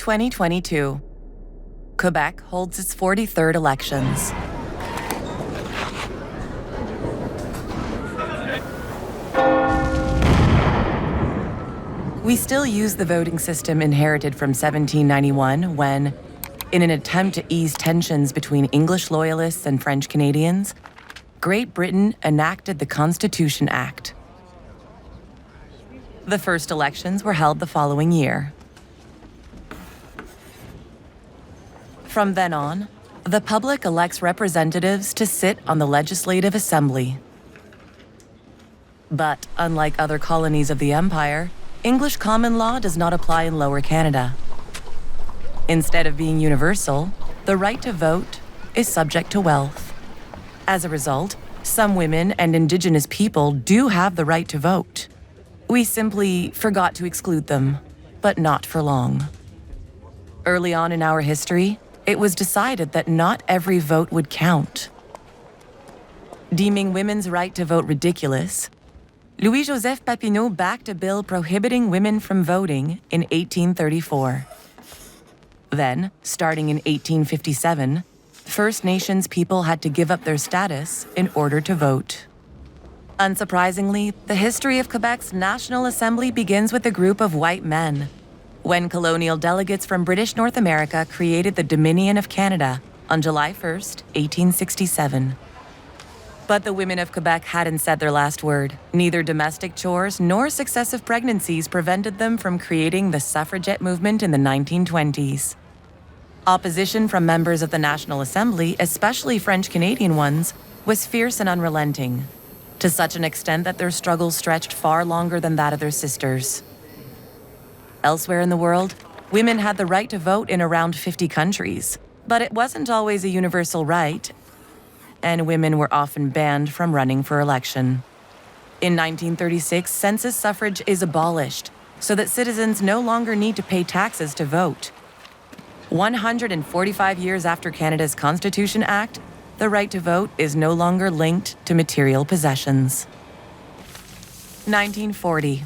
2022. Quebec holds its 43rd elections. We still use the voting system inherited from 1791 when, in an attempt to ease tensions between English loyalists and French Canadians, Great Britain enacted the Constitution Act. The first elections were held the following year. From then on, the public elects representatives to sit on the Legislative Assembly. But unlike other colonies of the Empire, English common law does not apply in Lower Canada. Instead of being universal, the right to vote is subject to wealth. As a result, some women and Indigenous people do have the right to vote. We simply forgot to exclude them, but not for long. Early on in our history, it was decided that not every vote would count. Deeming women's right to vote ridiculous, Louis-Joseph Papineau backed a bill prohibiting women from voting in 1834. Then, starting in 1857, First Nations people had to give up their status in order to vote. Unsurprisingly, the history of Quebec's National Assembly begins with a group of white men, when colonial delegates from British North America created the Dominion of Canada on July 1st, 1867. But the women of Quebec hadn't said their last word. Neither domestic chores nor successive pregnancies prevented them from creating the suffragette movement in the 1920s. Opposition from members of the National Assembly, especially French-Canadian ones, was fierce and unrelenting, to such an extent that their struggle stretched far longer than that of their sisters. Elsewhere in the world, women had the right to vote in around 50 countries, but it wasn't always a universal right, and women were often banned from running for election. In 1936, census suffrage is abolished, so that citizens no longer need to pay taxes to vote. 145 years after Canada's Constitution Act, the right to vote is no longer linked to material possessions. 1940.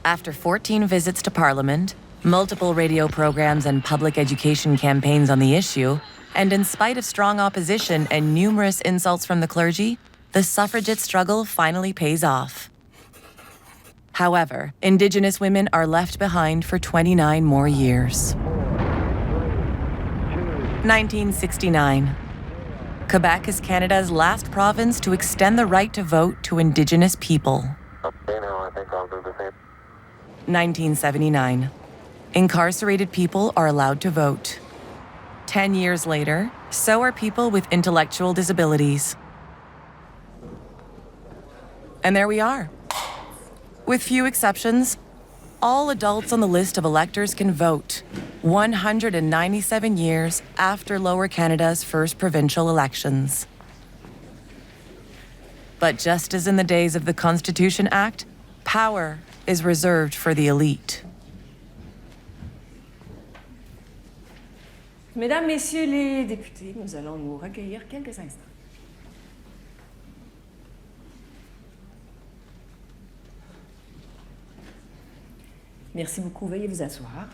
After 14 visits to Parliament, multiple radio programs and public education campaigns on the issue, and in spite of strong opposition and numerous insults from the clergy, the suffragette struggle finally pays off. However, Indigenous women are left behind for 29 more years. 1969. Quebec is Canada's last province to extend the right to vote to Indigenous people. 1979. Incarcerated people are allowed to vote. 10 years later, so are people with intellectual disabilities. And there we are. With few exceptions, all adults on the list of electors can vote, 197 years after Lower Canada's first provincial elections. But just as in the days of the Constitution Act, power is reserved for the elite. Mesdames, Messieurs les députés, nous allons nous recueillir quelques instants. Merci beaucoup. Veuillez vous asseoir.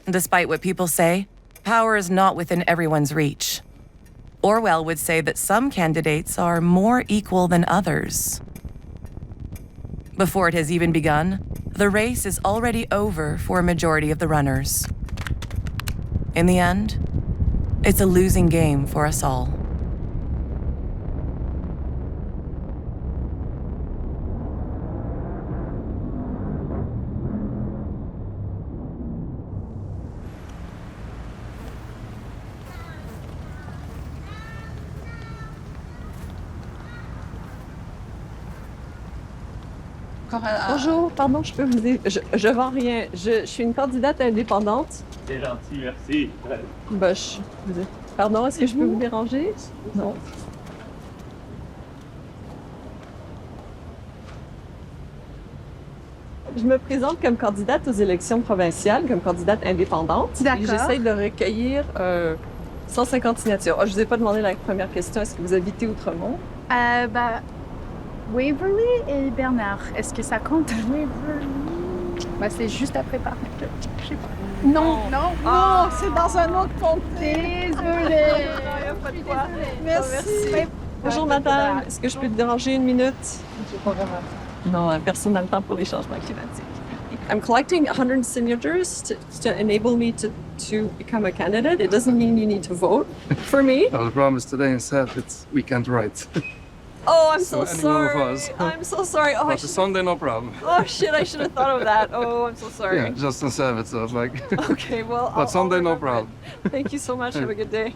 Despite what people say, power is not within everyone's reach. Orwell would say that some candidates are more equal than others. Before it has even begun, the race is already over for a majority of the runners. In the end, it's a losing game for us all. Bonjour, pardon, je peux vous dire, je vends rien. Je suis une candidate indépendante. C'est gentil, merci. Pardon, est-ce que je peux vous déranger? Non. Je me présente comme candidate aux élections provinciales, comme candidate indépendante. D'accord. Et j'essaie de recueillir 150 signatures. Je ne vous ai pas demandé la première question. Est-ce que vous habitez Outremont? Waverly et Bernard. Est-ce que ça compte? Waverly. Bah, c'est juste après Paris. Je sais pas. Non, non, Oh, c'est dans un autre comté. désolée. Il n'y a pas de quoi. Merci. Bonjour madame, est-ce que je peux te déranger une minute? Non, personne n'a le temps pour les changements climatiques. I'm collecting 100 signatures to enable me to become a candidate. It doesn't mean you need to vote for me. I was promised today and said it's weekend right. Oh, I'm so So any one of sorry. us. I'm so sorry. Oh, But the Sunday, no problem. oh shit, I should have thought of that. Oh, I'm so sorry. Yeah, just on Sabbath, so it's like. Okay, well, But Sunday, no remember problem. it. Thank you so much. Have a good day.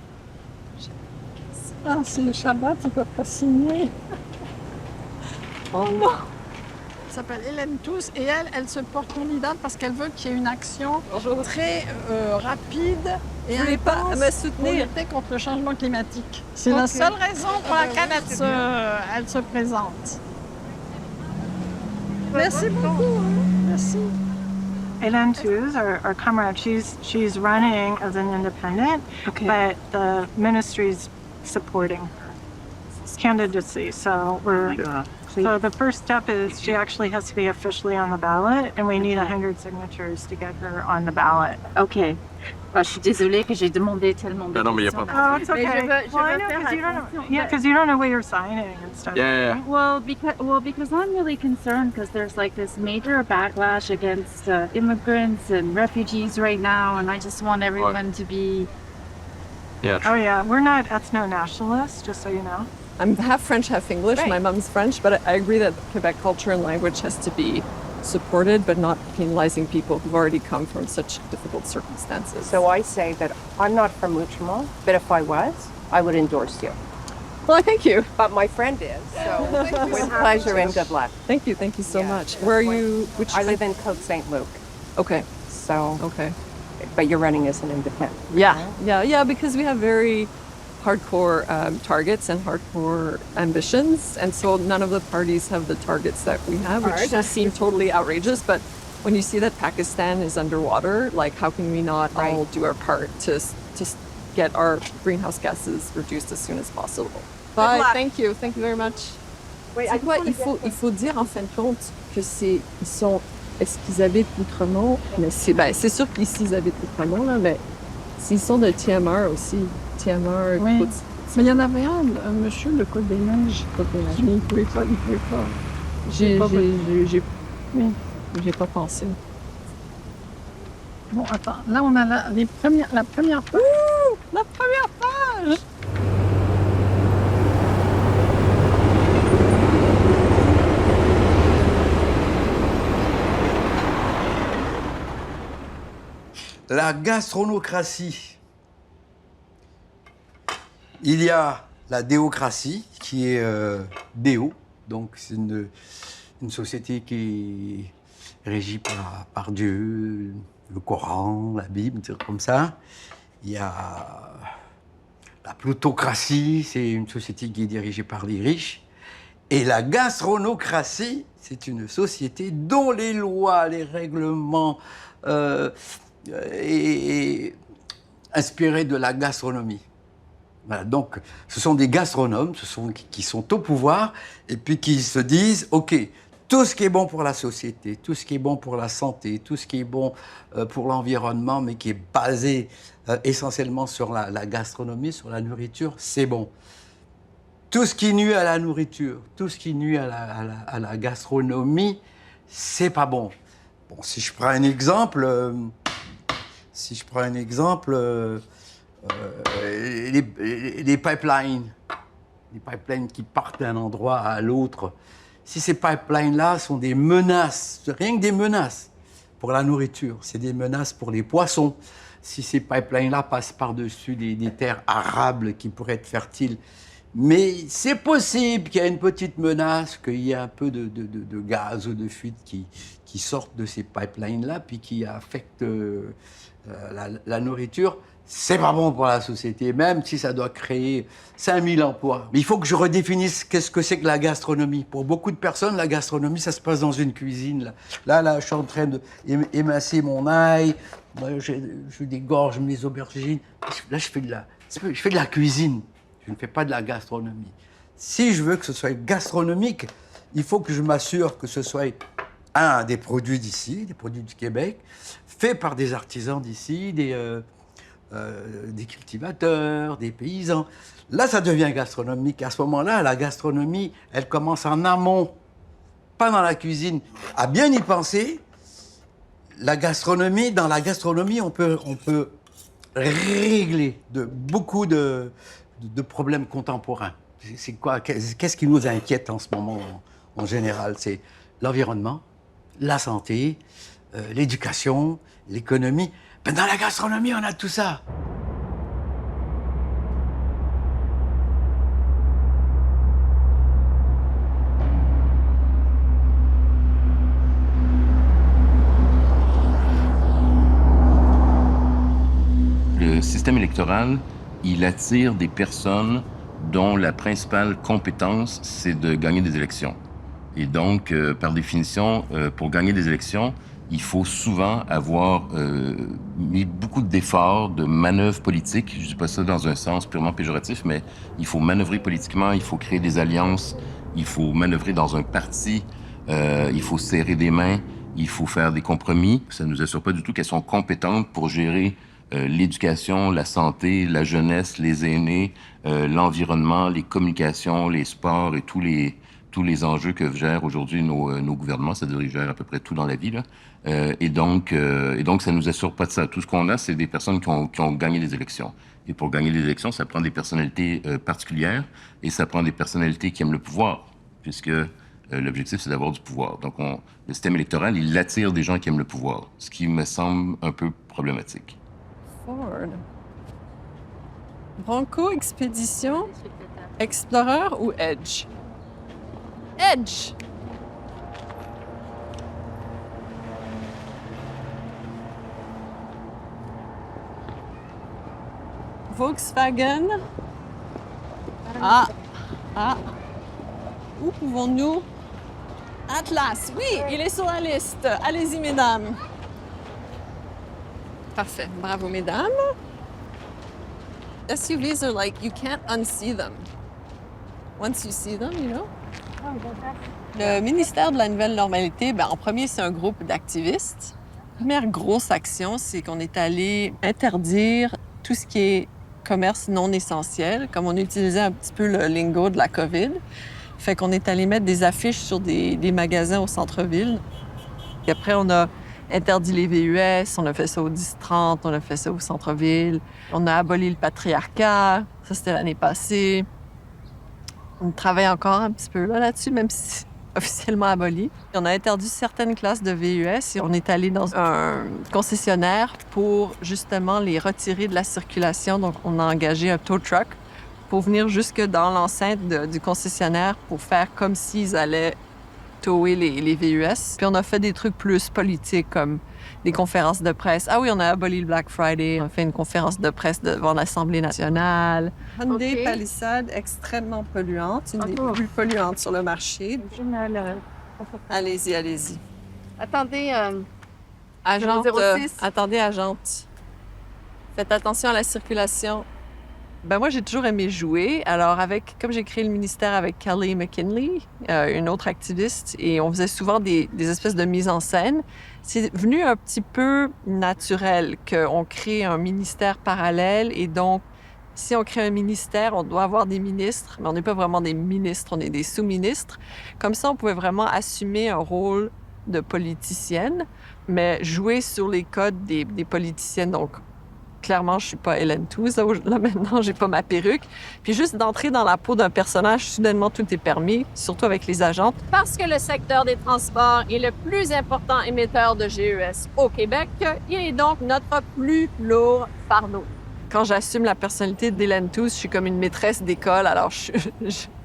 Ah, c'est le Shabbat, tu peux pas signer. Oh non. Elle s'appelle Hélène Tous et elle se porte candidate parce qu'elle veut qu'il y ait une action Bonjour. très rapide et Vous voulez pas intense me pour soutenir? lutter contre le changement climatique. C'est la seule raison pour laquelle elle se présente. Merci beaucoup. Merci. Hélène Tooze, our comrade, she's running as an independent, but the ministry's supporting her candidacy. So so the first step is she actually has to be officially on the ballot, and we need 100 signatures to get her on the ballot. Ok. Bah, je suis désolée que j'ai demandé tellement de non, mais y a questions. pas de Oh, it's Mais okay. je veux Well, I know, faire 'cause you don't know, attention. yeah, because you don't know what you're signing and stuff. Yeah. Because I'm really concerned because there's like this major backlash against immigrants and refugees right now, and I just want everyone to be. Oh yeah, we're not ethno-nationalists, just so you know. I'm half French, half English. Right. My mom's French, but I agree that Quebec culture and language has to be supported, but not penalizing people who've already come from such difficult circumstances. So I say that I'm not from Loutremont, but if I was, I would endorse you. Well, I thank you. But my friend is, so with pleasure and good luck. Thank you so Yeah. much. Where are you? Which I live in Côte St. Luc, Okay, so, okay. but you're running as an independent. Yeah, because we have very hardcore targets and hardcore ambitions, and so none of the parties have the targets that we have, which just seem totally outrageous. But when you see that Pakistan is underwater, like how can we not all do our part to get our greenhouse gases reduced as soon as possible? Bye. Thank you very much. C'est quoi, il faut dire en fin de compte que est-ce qu'ils habitent Outremont? Mais c'est sûr qu'ici ils habitent Outremont, là, mais s'ils sont de TMR aussi, TMR, Oui. Côte- Mais il y en avait un monsieur de Côte-des-Neiges. Il ne pouvait pas. J'ai Oui. pas pensé. Bon, attends, là on a la première page. La première page! La gastronocratie. Il y a la déocratie, qui est déo, donc c'est une société qui est régie par Dieu, le Coran, la Bible, des trucs comme ça. Il y a la plutocratie, c'est une société qui est dirigée par les riches. Et la gastronocratie, c'est une société dont les lois, les règlements est inspiré de la gastronomie. Voilà, donc, ce sont des gastronomes qui sont au pouvoir et puis qui se disent, OK, tout ce qui est bon pour la société, tout ce qui est bon pour la santé, tout ce qui est bon pour l'environnement, mais qui est basé essentiellement sur la gastronomie, sur la nourriture, c'est bon. Tout ce qui nuit à la nourriture, tout ce qui nuit à la gastronomie, c'est pas bon. Bon, si je prends un exemple, les pipelines qui partent d'un endroit à l'autre, si ces pipelines-là sont des menaces, rien que des menaces pour la nourriture, c'est des menaces pour les poissons, si ces pipelines-là passent par-dessus des terres arables qui pourraient être fertiles, mais c'est possible qu'il y ait une petite menace, qu'il y ait un peu de gaz ou de fuite qui sortent de ces pipelines-là, puis qui affectent la nourriture. C'est pas bon pour la société, même si ça doit créer 5000 emplois. Mais il faut que je redéfinisse qu'est-ce que c'est que la gastronomie. Pour beaucoup de personnes, la gastronomie, ça se passe dans une cuisine. Là, je suis en train d'émasser mon ail, je dégorge mes aubergines. Là, je fais de la cuisine. Je ne fais pas de la gastronomie. Si je veux que ce soit gastronomique, il faut que je m'assure que ce soit des produits d'ici, des produits du Québec, faits par des artisans d'ici, des cultivateurs, des paysans. Là, ça devient gastronomique. À ce moment-là, la gastronomie, elle commence en amont, pas dans la cuisine. À bien y penser, la gastronomie, dans la gastronomie, on peut régler beaucoup de problèmes contemporains. C'est quoi? Qu'est-ce qui nous inquiète en ce moment en général? C'est l'environnement, la santé, l'éducation, l'économie. Ben dans la gastronomie, on a tout ça. Le système électoral, il attire des personnes dont la principale compétence, c'est de gagner des élections. Et donc, par définition, pour gagner des élections, il faut souvent avoir mis beaucoup d'efforts, de manœuvres politiques. Je ne dis pas ça dans un sens purement péjoratif, mais il faut manœuvrer politiquement, il faut créer des alliances, il faut manœuvrer dans un parti, il faut serrer des mains, il faut faire des compromis. Ça ne nous assure pas du tout qu'elles sont compétentes pour gérer l'éducation, la santé, la jeunesse, les aînés, l'environnement, les communications, les sports et tous les enjeux que gèrent aujourd'hui nos gouvernements. C'est-à-dire, ils gèrent à peu près tout dans la vie, là. Et donc, ça nous assure pas de ça. Tout ce qu'on a, c'est des personnes qui ont gagné des élections. Et pour gagner des élections, ça prend des personnalités particulières et ça prend des personnalités qui aiment le pouvoir, puisque l'objectif, c'est d'avoir du pouvoir. Donc, le système électoral, il attire des gens qui aiment le pouvoir, ce qui me semble un peu problématique. Ford. Bronco, Expédition, Explorer ou Edge? Edge! Volkswagen. Où pouvons-nous? Atlas, oui, il est sur la liste. Allez-y, mesdames. Parfait. Bravo, mesdames. SUVs are like, you can't unsee them. Once you see them, you know? Le ministère de la Nouvelle Normalité, en premier, c'est un groupe d'activistes. La première grosse action, c'est qu'on est allé interdire tout ce qui est commerce non essentiel, comme on utilisait un petit peu le lingo de la COVID. Fait qu'on est allé mettre des affiches sur des magasins au centre-ville. Puis après, on a interdit les VUS, on a fait ça au 10-30, on a fait ça au centre-ville. On a aboli le patriarcat, ça c'était l'année passée. On travaille encore un petit peu là-dessus, même si c'est officiellement aboli. On a interdit certaines classes de VUS et on est allé dans un concessionnaire pour justement les retirer de la circulation. Donc, on a engagé un tow truck pour venir jusque dans l'enceinte du concessionnaire pour faire comme s'ils allaient tower les VUS. Puis on a fait des trucs plus politiques comme des conférences de presse. Ah oui, on a aboli le Black Friday. On a fait une conférence de presse devant l'Assemblée nationale. Hyundai Palisade, extrêmement polluante. Une des plus polluantes sur le marché. Allez-y, allez-y. Attendez, Agente, 06. attendez, agente. Faites attention à la circulation. Moi, j'ai toujours aimé jouer. Alors, comme j'ai créé le ministère avec Kelly McKinley, une autre activiste, et on faisait souvent des espèces de mises en scène, c'est venu un petit peu naturel qu'on crée un ministère parallèle. Et donc, si on crée un ministère, on doit avoir des ministres, mais on n'est pas vraiment des ministres, on est des sous-ministres. Comme ça, on pouvait vraiment assumer un rôle de politicienne, mais jouer sur les codes des politiciennes. Donc, clairement, je suis pas Hélène Touze. Là, maintenant, j'ai pas ma perruque. Puis juste d'entrer dans la peau d'un personnage, soudainement, tout est permis, surtout avec les agentes. Parce que le secteur des transports est le plus important émetteur de GES au Québec, il est donc notre plus lourd fardeau. Quand j'assume la personnalité d'Hélène Touze, je suis comme une maîtresse d'école. Alors,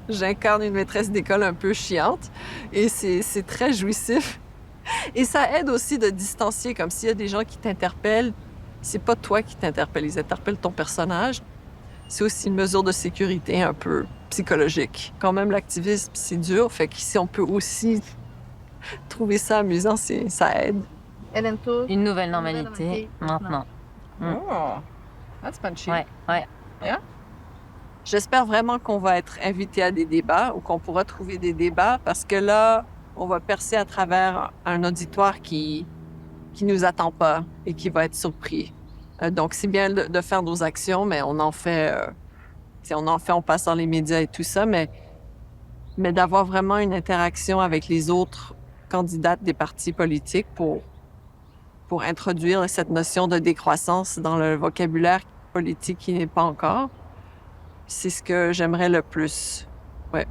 j'incarne une maîtresse d'école un peu chiante. Et c'est très jouissif. Et ça aide aussi de distancier, comme s'il y a des gens qui t'interpellent, c'est pas toi qui t'interpelles, ils interpellent ton personnage. C'est aussi une mesure de sécurité un peu psychologique. Quand même, l'activisme, c'est dur, fait qu'ici, on peut aussi trouver ça amusant, ça aide. Une nouvelle normalité, maintenant. Oh, that's punchy. Ouais. Yeah? J'espère vraiment qu'on va être invité à des débats ou qu'on pourra trouver des débats parce que là, on va percer à travers un auditoire qui nous attend pas et qui va être surpris. Donc, c'est bien de faire nos actions, mais on en fait, on passe dans les médias et tout ça, mais d'avoir vraiment une interaction avec les autres candidates des partis politiques pour introduire cette notion de décroissance dans le vocabulaire politique qui n'est pas encore. C'est ce que j'aimerais le plus. Ouais.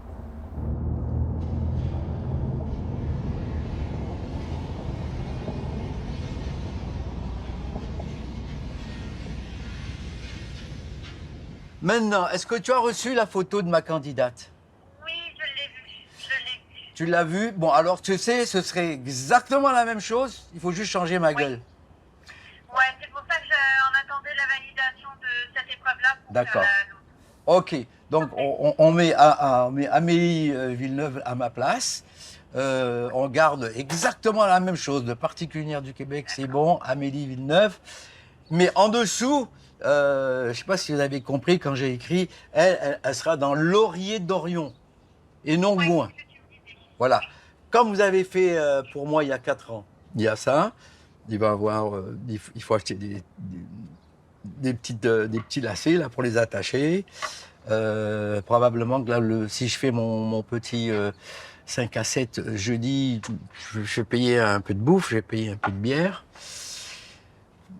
Maintenant, est-ce que tu as reçu la photo de ma candidate? Oui, je l'ai vue. Tu l'as vue? Bon, alors tu sais, ce serait exactement la même chose. Il faut juste changer ma gueule. Ouais, c'est pour ça que j'en attendais la validation de cette épreuve-là. D'accord. Ok, donc on met Amélie Villeneuve à ma place. On garde exactement la même chose. De Parti culinaire du Québec, c'est bon, Amélie Villeneuve. Mais en dessous, je ne sais pas si vous avez compris quand j'ai écrit, elle sera dans Laurier d'Orion et non moins. Voilà. Comme vous avez fait pour moi il y a 4 ans, il y a ça. Il va avoir, il faut acheter des petits lacets là pour les attacher. Probablement que là, si je fais mon petit 5 à 7 jeudi, je vais payer un peu de bouffe, je vais payer un peu de bière.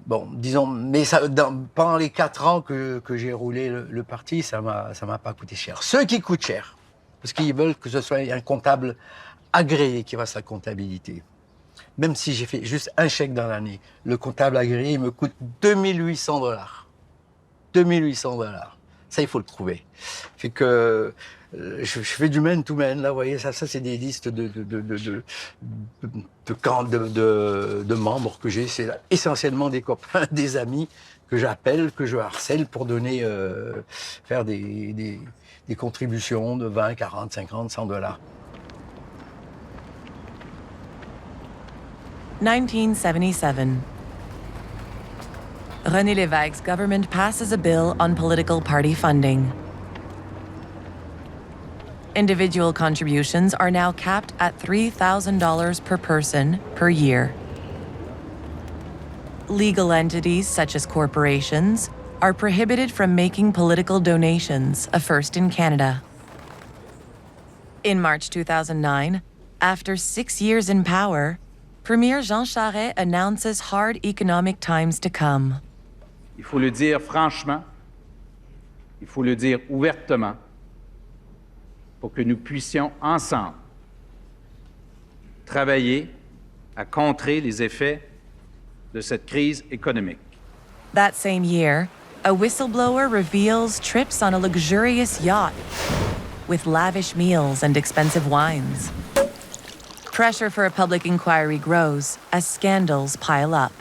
Bon, disons, mais ça, pendant les 4 ans que j'ai roulé le parti, ça m'a pas coûté cher. Ce qui coûte cher, parce qu'ils veulent que ce soit un comptable agréé qui fasse la comptabilité. Même si j'ai fait juste un chèque dans l'année, le comptable agréé il me coûte $2 2 800. Ça, il faut le trouver. Fait que je fais du man to man, là, vous voyez, ça c'est des listes de membres que j'ai. C'est essentiellement des copains, des amis que j'appelle, que je harcèle pour donner, faire des contributions de 20, 40, 50, $100. 1977. René Lévesque's government passes a bill on political party funding. Individual contributions are now capped at $3,000 per person per year. Legal entities such as corporations are prohibited from making political donations, a first in Canada. In March 2009, after 6 years in power, Premier Jean Charest announces hard economic times to come. Il faut le dire franchement, il faut le dire ouvertement, pour que nous puissions ensemble travailler à contrer les effets de cette crise économique. That same year, a whistleblower reveals trips on a luxurious yacht with lavish meals and expensive wines. Pressure for a public inquiry grows as scandals pile up.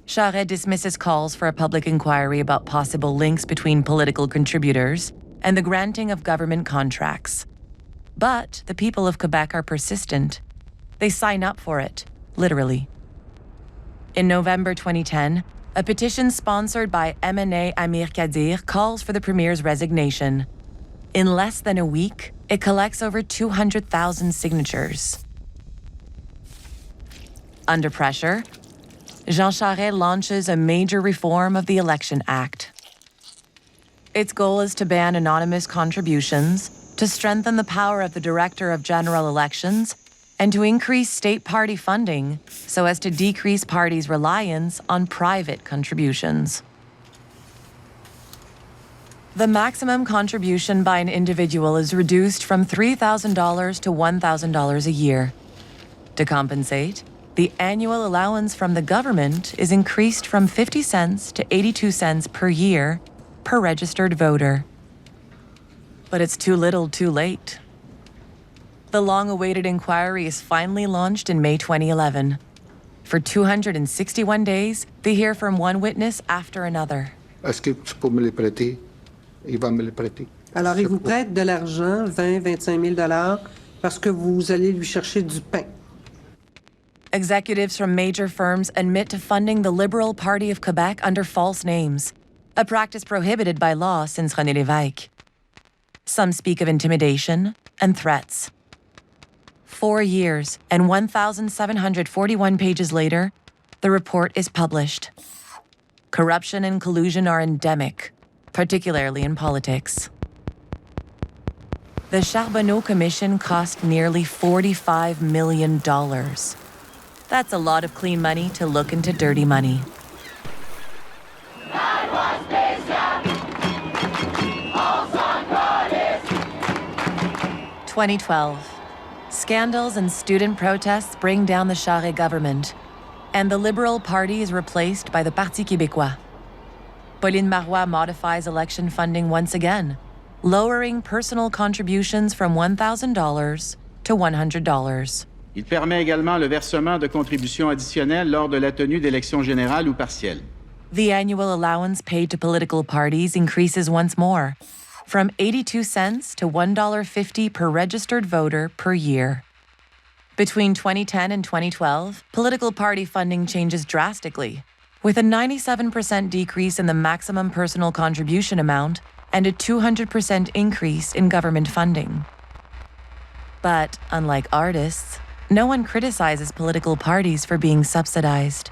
Charest dismisses calls for a public inquiry about possible links between political contributors and the granting of government contracts. But the people of Quebec are persistent. They sign up for it, literally. In November 2010, a petition sponsored by MNA Amir Kadir calls for the premier's resignation. In less than a week, it collects over 200,000 signatures. Under pressure, Jean Charest launches a major reform of the Election Act. Its goal is to ban anonymous contributions, to strengthen the power of the Director of General Elections, and to increase state party funding so as to decrease parties' reliance on private contributions. The maximum contribution by an individual is reduced from $3,000 to $1,000 a year. To compensate, the annual allowance from the government is increased from 50 cents to 82 cents per year per registered voter. But it's too little, too late. The long-awaited inquiry is finally launched in May 2011. For 261 days, they hear from one witness after another. Est-ce que tu peux me les prêter? Il va me les prêter. Alors, il vous prête de l'argent, 20-25 000 parce que vous allez lui chercher du pain. Executives from major firms admit to funding the Liberal Party of Quebec under false names. a practice prohibited by law since René Lévesque. Some speak of intimidation and threats. 4 years and 1,741 pages later, the report is published. Corruption and collusion are endemic, particularly in politics. The Charbonneau Commission cost nearly $45 million. That's a lot of clean money to look into dirty money. 2012. Scandals and student protests bring down the Charest government, and the Liberal Party is replaced by the Parti québécois. Pauline Marois modifies election funding once again, lowering personal contributions from $1,000 to $100. Il permet également le versement de contributions additionnelles lors de la tenue d'élections générales ou partielles. The annual allowance paid to political parties increases once more, from 82 cents to $1.50 per registered voter per year. Between 2010 and 2012, political party funding changes drastically, with a 97% decrease in the maximum personal contribution amount and a 200% increase in government funding. But unlike artists, no one criticizes political parties for being subsidized.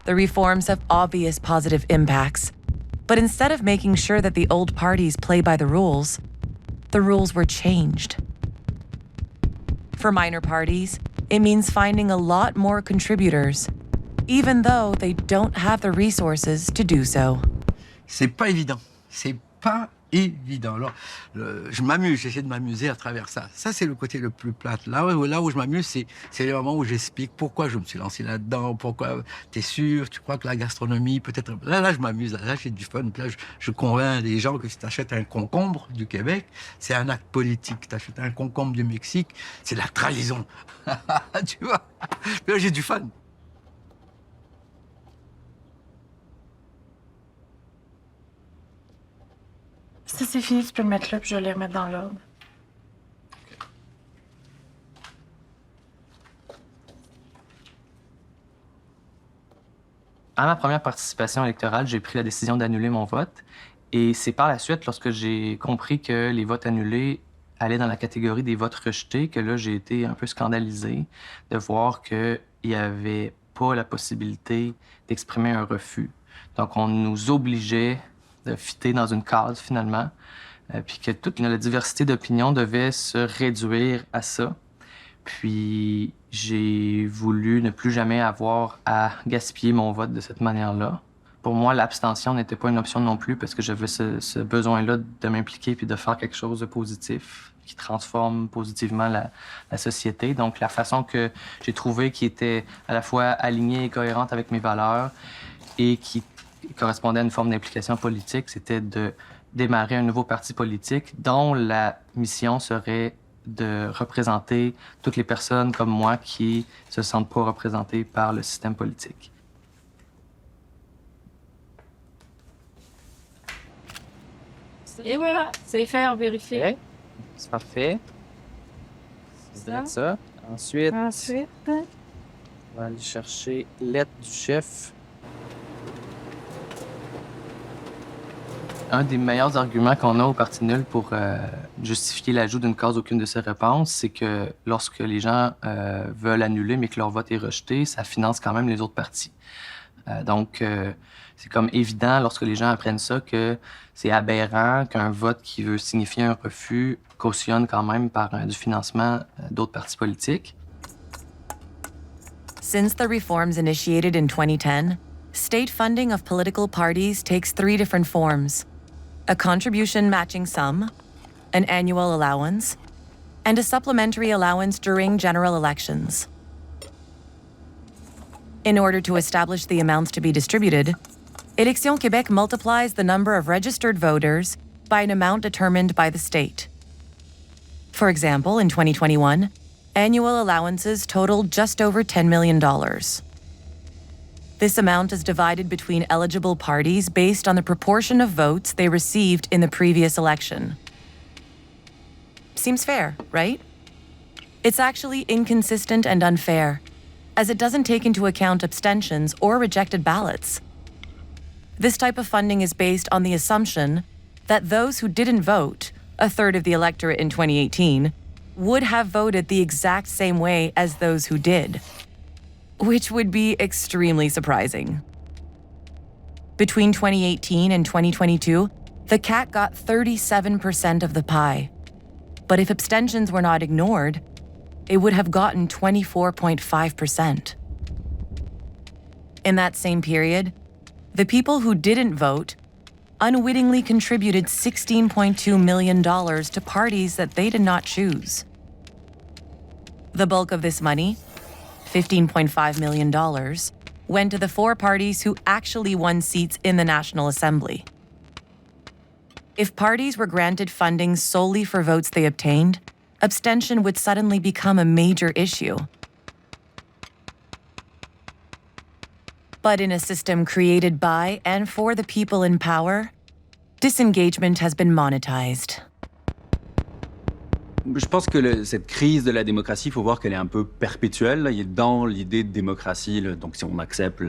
The reforms have obvious positive impacts, but instead of making sure that the old parties play by the rules were changed. For minor parties, it means finding a lot more contributors, even though they don't have the resources to do so. C'est pas évident. C'est pas évident. Alors, je m'amuse, j'essaie de m'amuser à travers ça. Ça, c'est le côté le plus plate. Là où je m'amuse, c'est les moments où j'explique pourquoi je me suis lancé là-dedans, pourquoi t'es sûr, tu crois que la gastronomie, peut-être... Là, je m'amuse, là, j'ai du fun. Là, je convainc les gens que si t'achètes un concombre du Québec, c'est un acte politique. T'achètes un concombre du Mexique, c'est de la trahison. Tu vois? Là, j'ai du fun. Ça, c'est fini, tu peux le mettre là, puis je vais les remettre dans l'ordre. À ma première participation électorale, j'ai pris la décision d'annuler mon vote. Et c'est par la suite, lorsque j'ai compris que les votes annulés allaient dans la catégorie des votes rejetés, que là, j'ai été un peu scandalisé de voir qu'il n'y avait pas la possibilité d'exprimer un refus. Donc, on nous obligeait de fitter dans une case, finalement, puis que toute la diversité d'opinions devait se réduire à ça. Puis j'ai voulu ne plus jamais avoir à gaspiller mon vote de cette manière-là. Pour moi, l'abstention n'était pas une option non plus parce que j'avais ce besoin-là de m'impliquer puis de faire quelque chose de positif qui transforme positivement la société. Donc, la façon que j'ai trouvée qui était à la fois alignée et cohérente avec mes valeurs et qui correspondait à une forme d'implication politique, c'était de démarrer un nouveau parti politique dont la mission serait de représenter toutes les personnes comme moi qui se sentent pas représentées par le système politique. Et voilà, c'est fait, on vérifie. Okay. C'est parfait. C'est ça. Ensuite, on va aller chercher lettre du chef. Un des meilleurs arguments qu'on a au Parti nul pour justifier l'ajout d'une case aucune de ces réponses, c'est que lorsque les gens veulent annuler mais que leur vote est rejeté, ça finance quand même les autres partis. Donc, c'est comme évident lorsque les gens apprennent ça que c'est aberrant qu'un vote qui veut signifier un refus cautionne quand même par du financement d'autres partis politiques. Since the reforms initiated in 2010, state funding of political parties takes 3 different forms: a contribution matching sum, an annual allowance, and a supplementary allowance during general elections. In order to establish the amounts to be distributed, Élections Québec multiplies the number of registered voters by an amount determined by the state. For example, in 2021, annual allowances totaled just over $10 million. This amount is divided between eligible parties based on the proportion of votes they received in the previous election. Seems fair, right? It's actually inconsistent and unfair, as it doesn't take into account abstentions or rejected ballots. This type of funding is based on the assumption that those who didn't vote, a third of the electorate in 2018, would have voted the exact same way as those who did, which would be extremely surprising. Between 2018 and 2022, the CAQ got 37% of the pie. But if abstentions were not ignored, it would have gotten 24.5%. In that same period, the people who didn't vote unwittingly contributed $16.2 million to parties that they did not choose. The bulk of this money, $15.5 million, went to the 4 parties who actually won seats in the National Assembly. If parties were granted funding solely for votes they obtained, abstention would suddenly become a major issue. But in a system created by and for the people in power, disengagement has been monetized. Je pense que cette crise de la démocratie, il faut voir qu'elle est un peu perpétuelle. Dans l'idée de démocratie, donc si on accepte,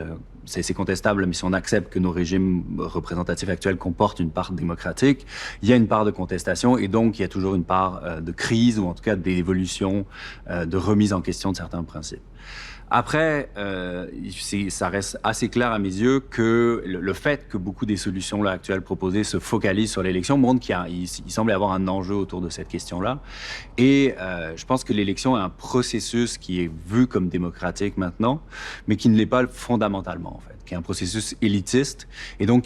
c'est contestable, mais si on accepte que nos régimes représentatifs actuels comportent une part démocratique, il y a une part de contestation et donc il y a toujours une part de crise ou en tout cas d'évolution, de remise en question de certains principes. Après, ça reste assez clair à mes yeux que le fait que beaucoup des solutions là, actuelles proposées se focalisent sur l'élection montre qu'il semble y avoir un enjeu autour de cette question-là. Et je pense que l'élection est un processus qui est vu comme démocratique maintenant, mais qui ne l'est pas fondamentalement, en fait, qui est un processus élitiste et donc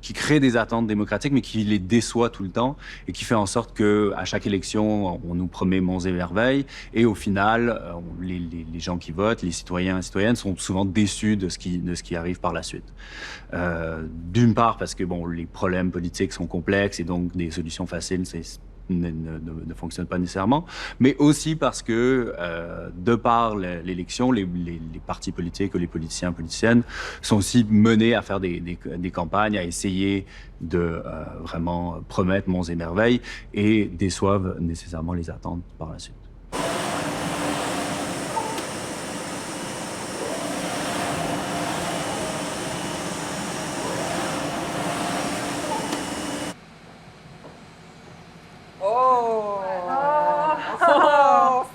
qui crée des attentes démocratiques, mais qui les déçoit tout le temps et qui fait en sorte qu'à chaque élection, on nous promet monts et merveilles et au final, les gens qui votent, les citoyens et citoyennes sont souvent déçus de ce qui arrive par la suite. D'une part parce que les problèmes politiques sont complexes et donc des solutions faciles ne fonctionnent pas nécessairement, mais aussi parce que, de par l'élection, les partis politiques ou les politiciennes sont aussi menés à faire des campagnes, à essayer de vraiment promettre monts et merveilles et déçoivent nécessairement les attentes par la suite.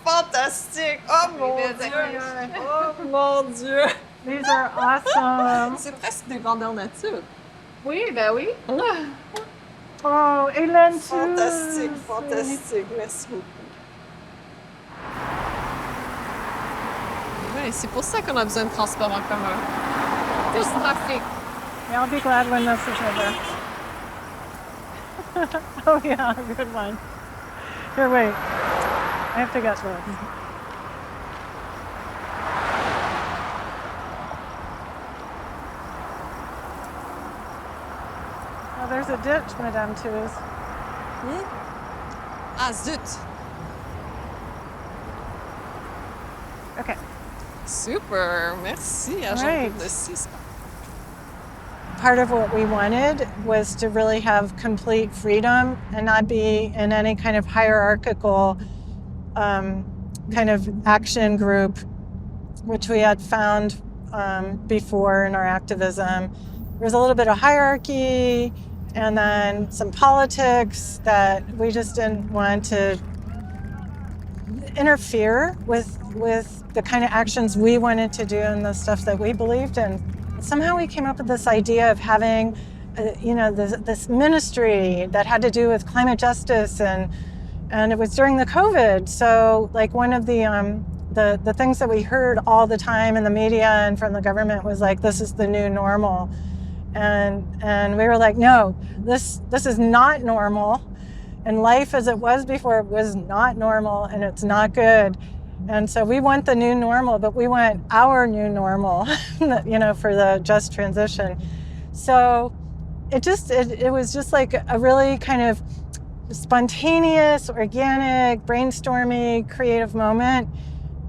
Fantastique! Oh mon Dieu! Oh mon Dieu! These are awesome. C'est presque des grandeurs nature. Oui, ben oui. Oh, Hélène, fantastique, fantastique. Merci beaucoup. Oui, c'est pour ça qu'on a besoin de transport en commun. Plus trafic. Yeah, I'll be glad when this is over. Oh yeah, good one. Here, wait. I have to get this. Oh, there's a ditch, Madame Touze. Ah, zut! Okay. Super, merci, agent de 6. Part of what we wanted was to really have complete freedom and not be in any kind of hierarchical kind of action group, which we had found before in our activism. There was a little bit of hierarchy and then some politics that we just didn't want to interfere with the kind of actions we wanted to do and the stuff that we believed in. Somehow we came up with this idea of having, this ministry that had to do with climate justice and it was during the COVID. So like one of the things that we heard all the time in the media and from the government was like, this is the new normal. And we were like, no, this is not normal. And life as it was before was not normal and it's not good. And so we want the new normal, but we want our new normal, for the just transition. So it was just like a really kind of spontaneous, organic, brainstormy, creative moment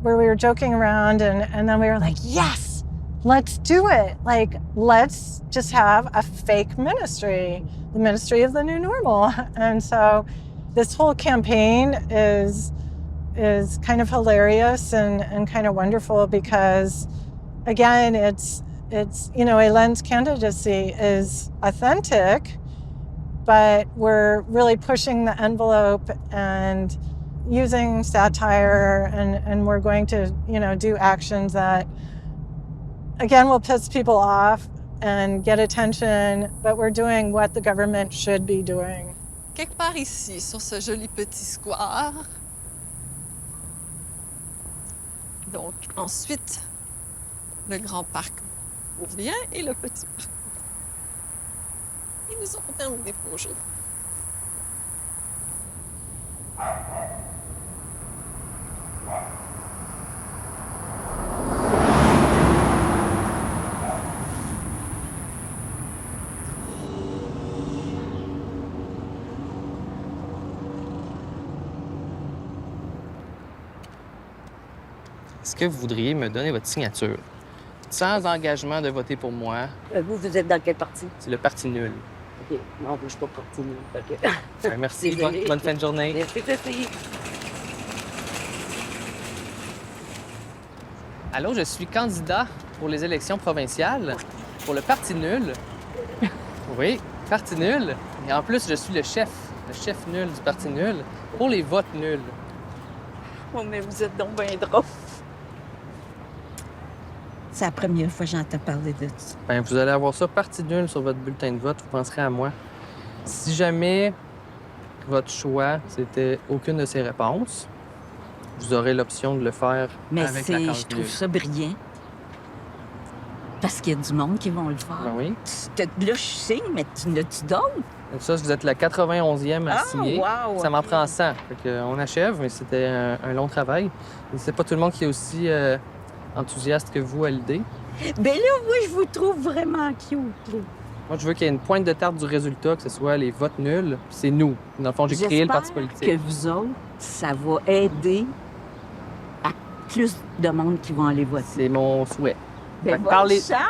where we were joking around and then we were like, yes, let's do it. Like, let's just have a fake ministry, the ministry of the new normal. And so this whole campaign is kind of hilarious and kind of wonderful because, again, It's, you know, Hélène's candidacy is authentic, but we're really pushing the envelope and using satire, and we're going to, you know, do actions that, again, will piss people off and get attention, but we're doing what the government should be doing. Quelque part ici, sur ce joli petit square. Donc, ensuite, le grand parc vient et le petit parc. Ils nous ont terminé des projets. Est-ce que vous voudriez me donner votre signature? Sans engagement de voter pour moi. Vous êtes dans quel parti? C'est le parti nul. OK. Non, je suis pas parti nul. Merci. Désolée. Bonne fin de journée. Merci. Allô, je suis candidat pour les élections provinciales pour le parti nul. Oui, parti nul. Et en plus, je suis le chef nul du parti nul pour les votes nuls. Oh, mais vous êtes donc bien drôle. C'est la première fois que j'entends parler de ça. Bien, vous allez avoir ça, parti nul, sur votre bulletin de vote. Vous penserez à moi. Si jamais votre choix, c'était aucune de ces réponses, vous aurez l'option de le faire Mais avec la case je trouve nulle. ça brillant. Parce qu'il y a du monde qui vont le faire. Ben oui. Là, je signe, mais tu n'as-tu d'autres? Donc ça, vous êtes la 91e à signer. Wow, ça m'en prend 100. On achève, mais c'était un long travail. Et c'est pas tout le monde qui est aussi enthousiaste que vous à l'idée. Ben là, moi, je vous trouve vraiment cute. Là. Moi, je veux qu'il y ait une pointe de tarte du résultat, que ce soit les votes nuls. Puis c'est nous. Dans le fond, j'ai créé le parti politique. J'espère que vous autres, ça va aider à plus de monde qui vont aller voter. C'est mon souhait. Ben, Vous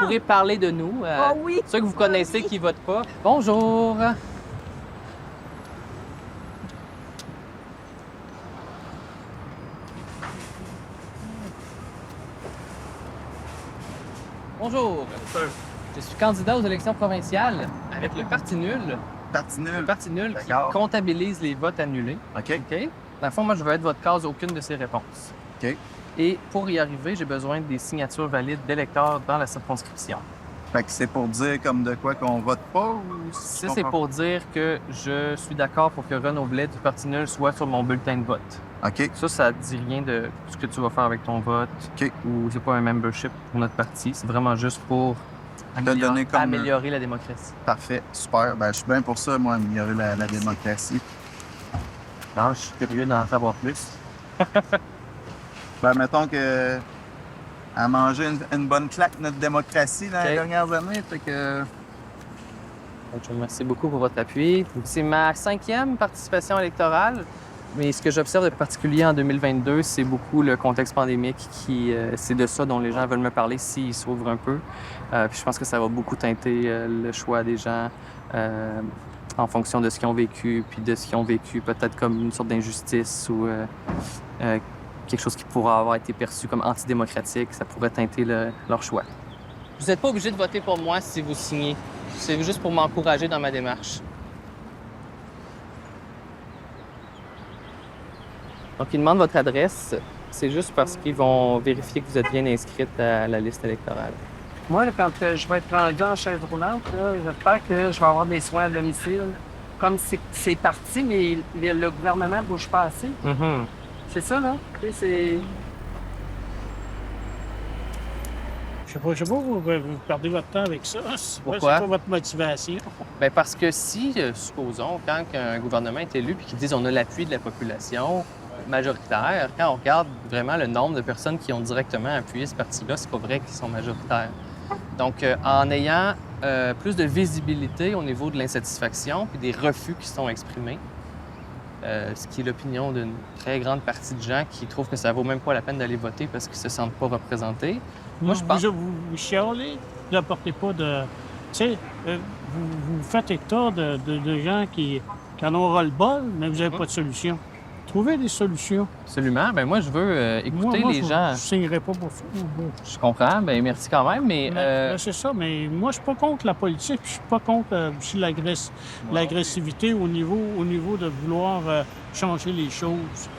pourrez parler de nous. oui. Ceux que vous connaissez qui votent pas. Bonjour! Bonjour! Je suis candidat aux élections provinciales avec le Parti nul. Parti nul? Le Parti nul qui D'accord. comptabilise les votes annulés. OK. OK? Dans le fond, moi, je veux être votre case aucune de ces réponses. OK. Et pour y arriver, j'ai besoin des signatures valides d'électeurs dans la circonscription. Fait que c'est pour dire comme de quoi qu'on vote pas ou... Ça, c'est pour dire que je suis d'accord pour que Renaud Blais du Parti nul soit sur mon bulletin de vote. OK. Ça dit rien de ce que tu vas faire avec ton vote. OK. Ou c'est pas un membership pour notre parti. C'est vraiment juste pour améliorer la démocratie. Parfait. Super. Ben, je suis bien pour ça, moi, améliorer la démocratie. Non, je suis curieux d'en savoir plus. Ben, mettons que... a mangé une bonne claque, notre démocratie, dans les dernières années. Fait que... Je vous remercie beaucoup pour votre appui. C'est ma 5e participation électorale. Mais ce que j'observe de particulier en 2022, c'est beaucoup le contexte pandémique qui... c'est de ça dont les gens veulent me parler s'ils s'ouvrent un peu. Puis je pense que ça va beaucoup teinter le choix des gens en fonction de ce qu'ils ont vécu, puis de ce qu'ils ont vécu peut-être comme une sorte d'injustice ou quelque chose qui pourra avoir été perçu comme antidémocratique. Ça pourrait teinter leur choix. Vous n'êtes pas obligé de voter pour moi si vous signez. C'est juste pour m'encourager dans ma démarche. Donc, ils demandent votre adresse. C'est juste parce qu'ils vont vérifier que vous êtes bien inscrite à la liste électorale. Moi, là, quand je vais être rendu en chaise roulante, là, j'espère que je vais avoir des soins à domicile. Comme c'est parti, mais le gouvernement ne bouge pas assez. Mm-hmm. C'est ça, là? C'est... Je sais pas, vous perdez votre temps avec ça. Pourquoi? C'est pas votre motivation. Bien, parce que si, supposons, quand un gouvernement est élu puis qu'ils disent on a l'appui de la population majoritaire, quand on regarde vraiment le nombre de personnes qui ont directement appuyé ce parti-là, c'est pas vrai qu'ils sont majoritaires. Donc, en ayant plus de visibilité au niveau de l'insatisfaction puis des refus qui sont exprimés, ce qui est l'opinion d'une très grande partie de gens qui trouvent que ça vaut même pas la peine d'aller voter parce qu'ils se sentent pas représentés. Moi, je pense... Vous chialez, vous n'apportez pas de... Tu sais, vous faites état de gens qui en ont ras le bol, mais vous n'avez pas de solution. Trouver des solutions. Absolument. Ben moi, je veux écouter Moi, les je gens. ne signerai pas pour ça. Je comprends. Ben merci quand même, mais... Ben, c'est ça, mais moi, je suis pas contre la politique, puis je suis pas contre aussi l'agressivité au niveau de vouloir changer les choses.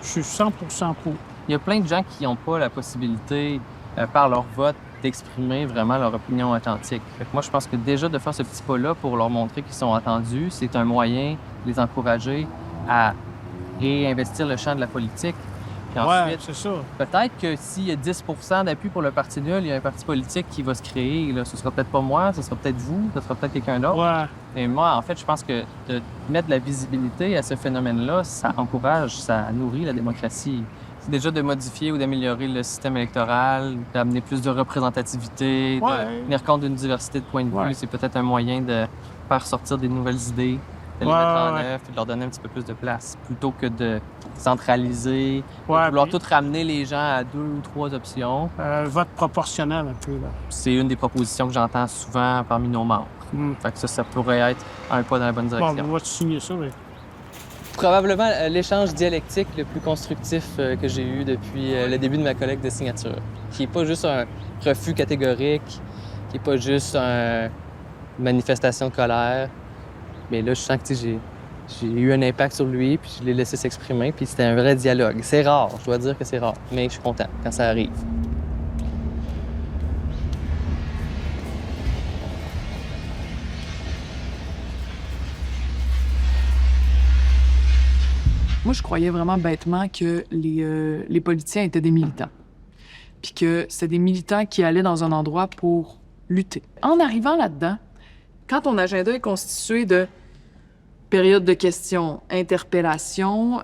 Je suis 100% pour. Il y a plein de gens qui n'ont pas la possibilité, par leur vote, d'exprimer vraiment leur opinion authentique. Fait que moi, je pense que déjà de faire ce petit pas-là pour leur montrer qu'ils sont entendus, c'est un moyen de les encourager à réinvestir le champ de la politique. Puis ensuite, c'est ça. Peut-être que s'il y a 10 d'appui pour le parti nul, il y a un parti politique qui va se créer. Là. Ce sera peut-être pas moi, ce sera peut-être vous, ce sera peut-être quelqu'un d'autre. Ouais. Et moi, en fait, je pense que de mettre de la visibilité à ce phénomène-là, ça encourage, ça nourrit la démocratie. C'est déjà de modifier ou d'améliorer le système électoral, d'amener plus de représentativité, de tenir compte d'une diversité de points de vue. C'est peut-être un moyen de faire sortir des nouvelles idées, de les mettre en œuvre et de leur donner un petit peu plus de place, plutôt que de centraliser, de vouloir tout ramener les gens à 2 ou 3 options. Vote proportionnel un peu, là. C'est une des propositions que j'entends souvent parmi nos membres. Fait que ça pourrait être un pas dans la bonne direction. Bon, on va signer ça, oui. Probablement l'échange dialectique le plus constructif que j'ai eu depuis le début de ma collecte de signatures, qui n'est pas juste un refus catégorique, qui n'est pas juste une manifestation de colère, mais là, je sens que j'ai eu un impact sur lui, puis je l'ai laissé s'exprimer, puis c'était un vrai dialogue. C'est rare, je dois dire que c'est rare, mais je suis content quand ça arrive. Moi, je croyais vraiment bêtement que les politiciens étaient des militants. Puis que c'était des militants qui allaient dans un endroit pour lutter. En arrivant là-dedans, quand ton agenda est constitué de période de questions, interpellations,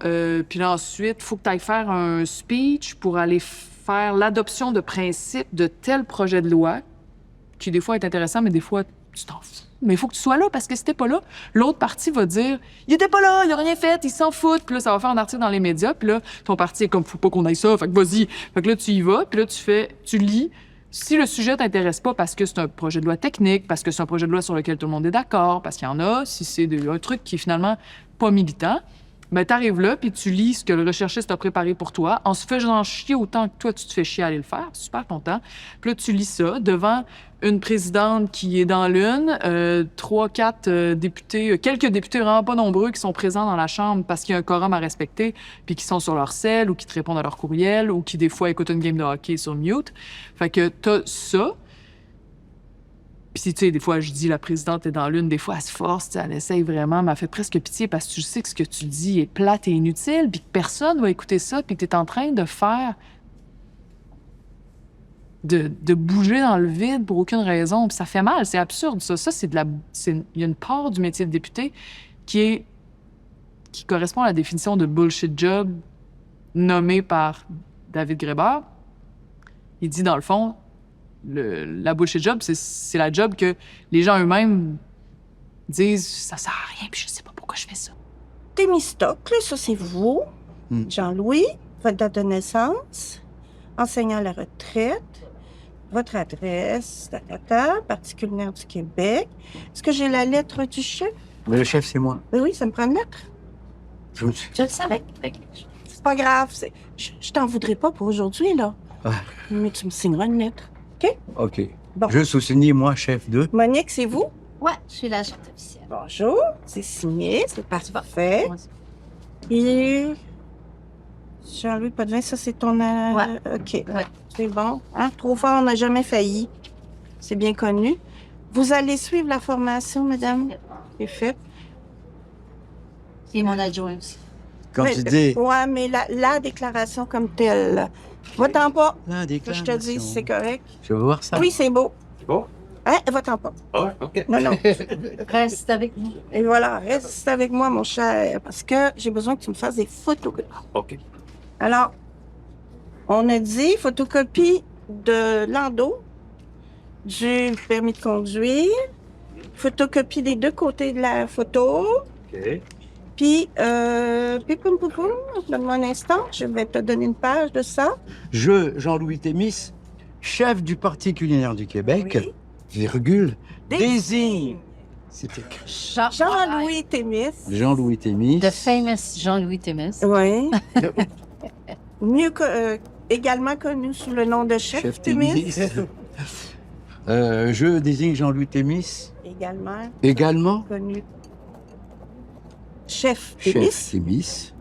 puis là, ensuite, il faut que tu ailles faire un speech pour aller faire l'adoption de principes de tel projet de loi, qui des fois est intéressant, mais des fois, tu t'en fous. Mais il faut que tu sois là, parce que si t'es pas là, l'autre parti va dire « Il était pas là, il a rien fait, il s'en fout. » Puis là, ça va faire un article dans les médias, puis là, ton parti est comme « Faut pas qu'on aille ça, fait que vas-y. » Fait que là, tu y vas, puis là, tu lis. Si le sujet t'intéresse pas parce que c'est un projet de loi technique, parce que c'est un projet de loi sur lequel tout le monde est d'accord, parce qu'il y en a, si c'est un truc qui est finalement pas militant, ben t'arrives là, puis tu lis ce que le recherchiste a préparé pour toi, en se faisant chier autant que toi, tu te fais chier à aller le faire, super content. Puis là, tu lis ça devant une présidente qui est dans l'une, 3, 4 députés, quelques députés vraiment pas nombreux qui sont présents dans la Chambre parce qu'il y a un quorum à respecter, puis qui sont sur leur cell, ou qui te répondent à leur courriel, ou qui, des fois, écoutent une game de hockey sur mute. Fait que t'as ça. Puis, tu sais, des fois, je dis, la présidente est dans l'une, des fois, elle se force, elle essaye vraiment, m'a fait presque pitié parce que tu sais que ce que tu dis est plate et inutile, puis que personne va écouter ça, puis que t'es en train de faire... De bouger dans le vide pour aucune raison, puis ça fait mal, c'est absurde, ça. Ça, c'est il y a une part du métier de député qui correspond à la définition de bullshit job nommée par David Graeber. Il dit, dans le fond, la bullshit job, c'est la job que les gens eux-mêmes disent « ça sert à rien, puis je sais pas pourquoi je fais ça ». Thémistocle, ça c'est vous. Jean-Louis, votre date de naissance, enseignant à la retraite, votre adresse, Parti culinaire du Québec. Est-ce que j'ai la lettre du chef? Mais le chef, c'est moi. Ben oui, ça me prend une lettre. Je le savais. C'est pas grave, je t'en voudrais pas pour aujourd'hui, là. Mais tu me signeras une lettre. OK? OK. Bon. Je sous-signe, moi, chef de... Monique, c'est vous? Ouais, je suis l'agente officielle. Bonjour, c'est signé, c'est parfait. Et... Jean-Louis Potvin, ça, c'est ton... Ouais. OK, c'est bon. Hein? Trop fort, on n'a jamais failli. C'est bien connu. Vous allez suivre la formation, madame? C'est fait. Et mon adjoint aussi. Quand tu dis... Ouais, mais la déclaration comme telle... Va-t'en pas. La déclaration. Je te dis si c'est correct. Je veux voir ça. Oui, c'est beau. C'est beau? Hein? Va-t'en pas. Ah, OK. Non. Reste avec nous. Et voilà, reste avec moi, mon cher, parce que j'ai besoin que tu me fasses des photographies. OK. Alors, on a dit photocopie de l'endo, du permis de conduire, photocopie des 2 côtés de la photo. OK. Puis, donne-moi un instant, je vais te donner une page de ça. Je, Jean-Louis Thémis, chef du Parti culinaire du Québec, virgule, désigne C'était Jean-Louis Thémis. Jean-Louis Thémis. The famous Jean-Louis Thémis. Oui. Également connu sous le nom de Chef Thémis. Je désigne Jean-Louis Thémis. Également. Connu. Chef Thémis. Chef Thémis.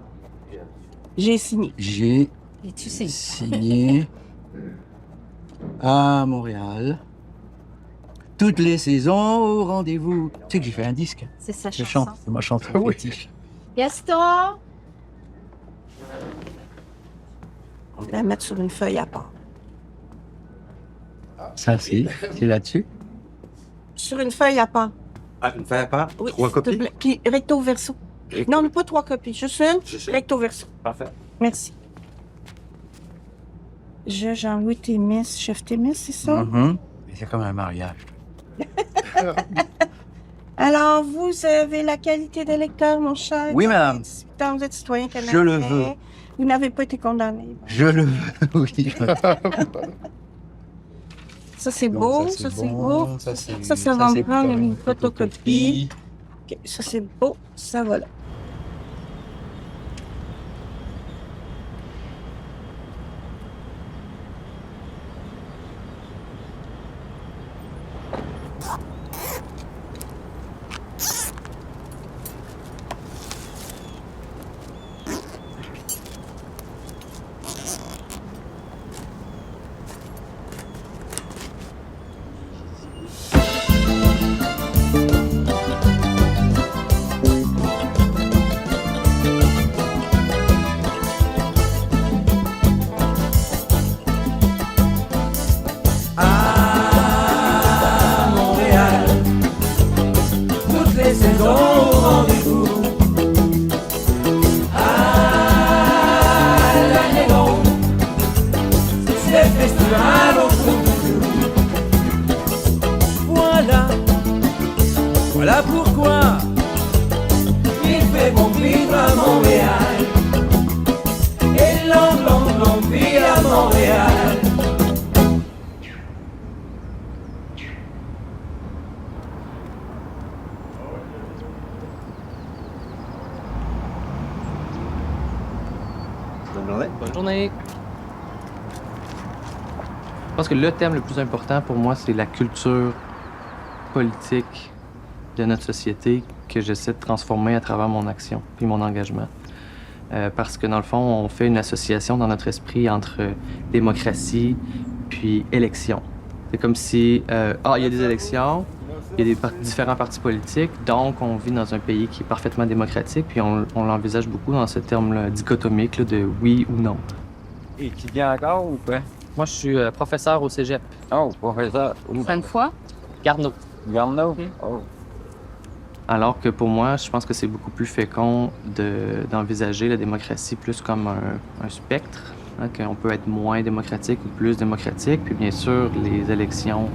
J'ai signé. J'ai Et-tu sais? signé à Montréal. Toutes les saisons au rendez-vous. Tu sais que j'ai fait un disque. C'est sa Je chanson. chante, c'est ma chanson fétiche. Gaston! On va la mettre sur une feuille à part. Ça, c'est là-dessus. Sur une feuille à part. Ah, une feuille à part? Oui, 3 s'il te copies? plaît. Puis recto verso. Non, pas 3 copies, juste une. Recto verso. Parfait. Merci. Jean-Louis Thémis, Chef Thémis, c'est ça? C'est comme un mariage. Alors, vous avez la qualité d'électeur, mon cher. Oui, madame. Vous êtes citoyen canadien. Je le veux. Vous n'avez pas été condamné. Je le veux, oui. Ça, c'est Donc, beau. ça, Ça, c'est c'est bon. beau. Ça, c'est- Ça ça, va me c'est prendre pour une une photocopie. OK, ça, c'est beau. Ça va là. À Montréal, toutes les saisons au rendez-vous. À l'année longue, c'est festival au bout du jour. Voilà pourquoi il fait bon vivre à Montréal. Et long vie à Montréal. Bonne journée. Bonne journée. Je pense que le thème le plus important pour moi, c'est la culture politique de notre société que j'essaie de transformer à travers mon action puis mon engagement. Parce que dans le fond, on fait une association dans notre esprit entre démocratie puis élection. C'est comme si, il y a des élections, il y a différents partis politiques, donc on vit dans un pays qui est parfaitement démocratique, puis on l'envisage beaucoup dans ce terme dichotomique là, de oui ou non. Et tu viens encore ou quoi? Moi, je suis professeur au cégep. Oh, professeur. Sainte-Foy? Garneau. Garneau? Oh. Alors que pour moi, je pense que c'est beaucoup plus fécond d'envisager la démocratie plus comme un spectre, hein, qu'on peut être moins démocratique ou plus démocratique. Puis bien sûr, les élections,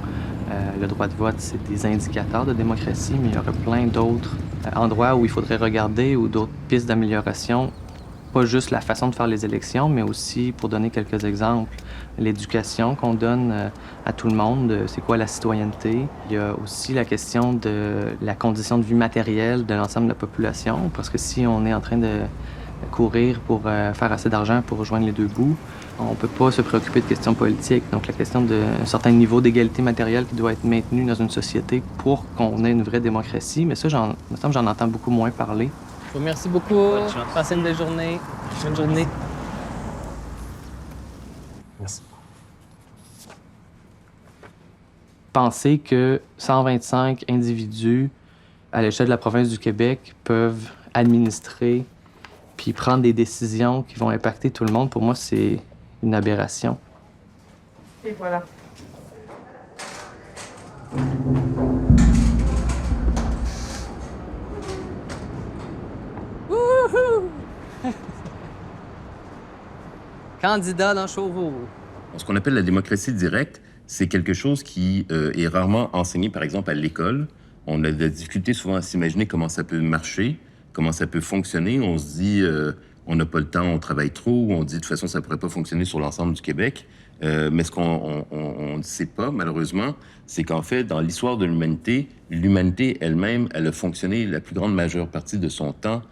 le droit de vote, c'est des indicateurs de démocratie, mais il y aurait plein d'autres endroits où il faudrait regarder ou d'autres pistes d'amélioration. Pas juste la façon de faire les élections, mais aussi, pour donner quelques exemples, l'éducation qu'on donne à tout le monde, c'est quoi la citoyenneté. Il y a aussi la question de la condition de vie matérielle de l'ensemble de la population, parce que si on est en train de courir pour faire assez d'argent pour rejoindre les deux bouts, on ne peut pas se préoccuper de questions politiques. Donc la question d'un certain niveau d'égalité matérielle qui doit être maintenu dans une société pour qu'on ait une vraie démocratie, mais ça, il me semble que j'en entends beaucoup moins parler. Je vous remercie beaucoup. Passez une belle journée. Bonne journée. Merci. Penser que 125 individus à l'échelle de la province du Québec peuvent administrer puis prendre des décisions qui vont impacter tout le monde, pour moi, c'est une aberration. Et voilà. Candidat dans Chauveau. Ce qu'on appelle la démocratie directe, c'est quelque chose qui est rarement enseigné, par exemple, à l'école. On a de la difficulté souvent à s'imaginer comment ça peut marcher, comment ça peut fonctionner. On se dit, on n'a pas le temps, on travaille trop, ou on dit, de toute façon, ça ne pourrait pas fonctionner sur l'ensemble du Québec. Mais ce qu'on ne sait pas, malheureusement, c'est qu'en fait, dans l'histoire de l'humanité elle-même, elle a fonctionné la plus grande majeure partie de son temps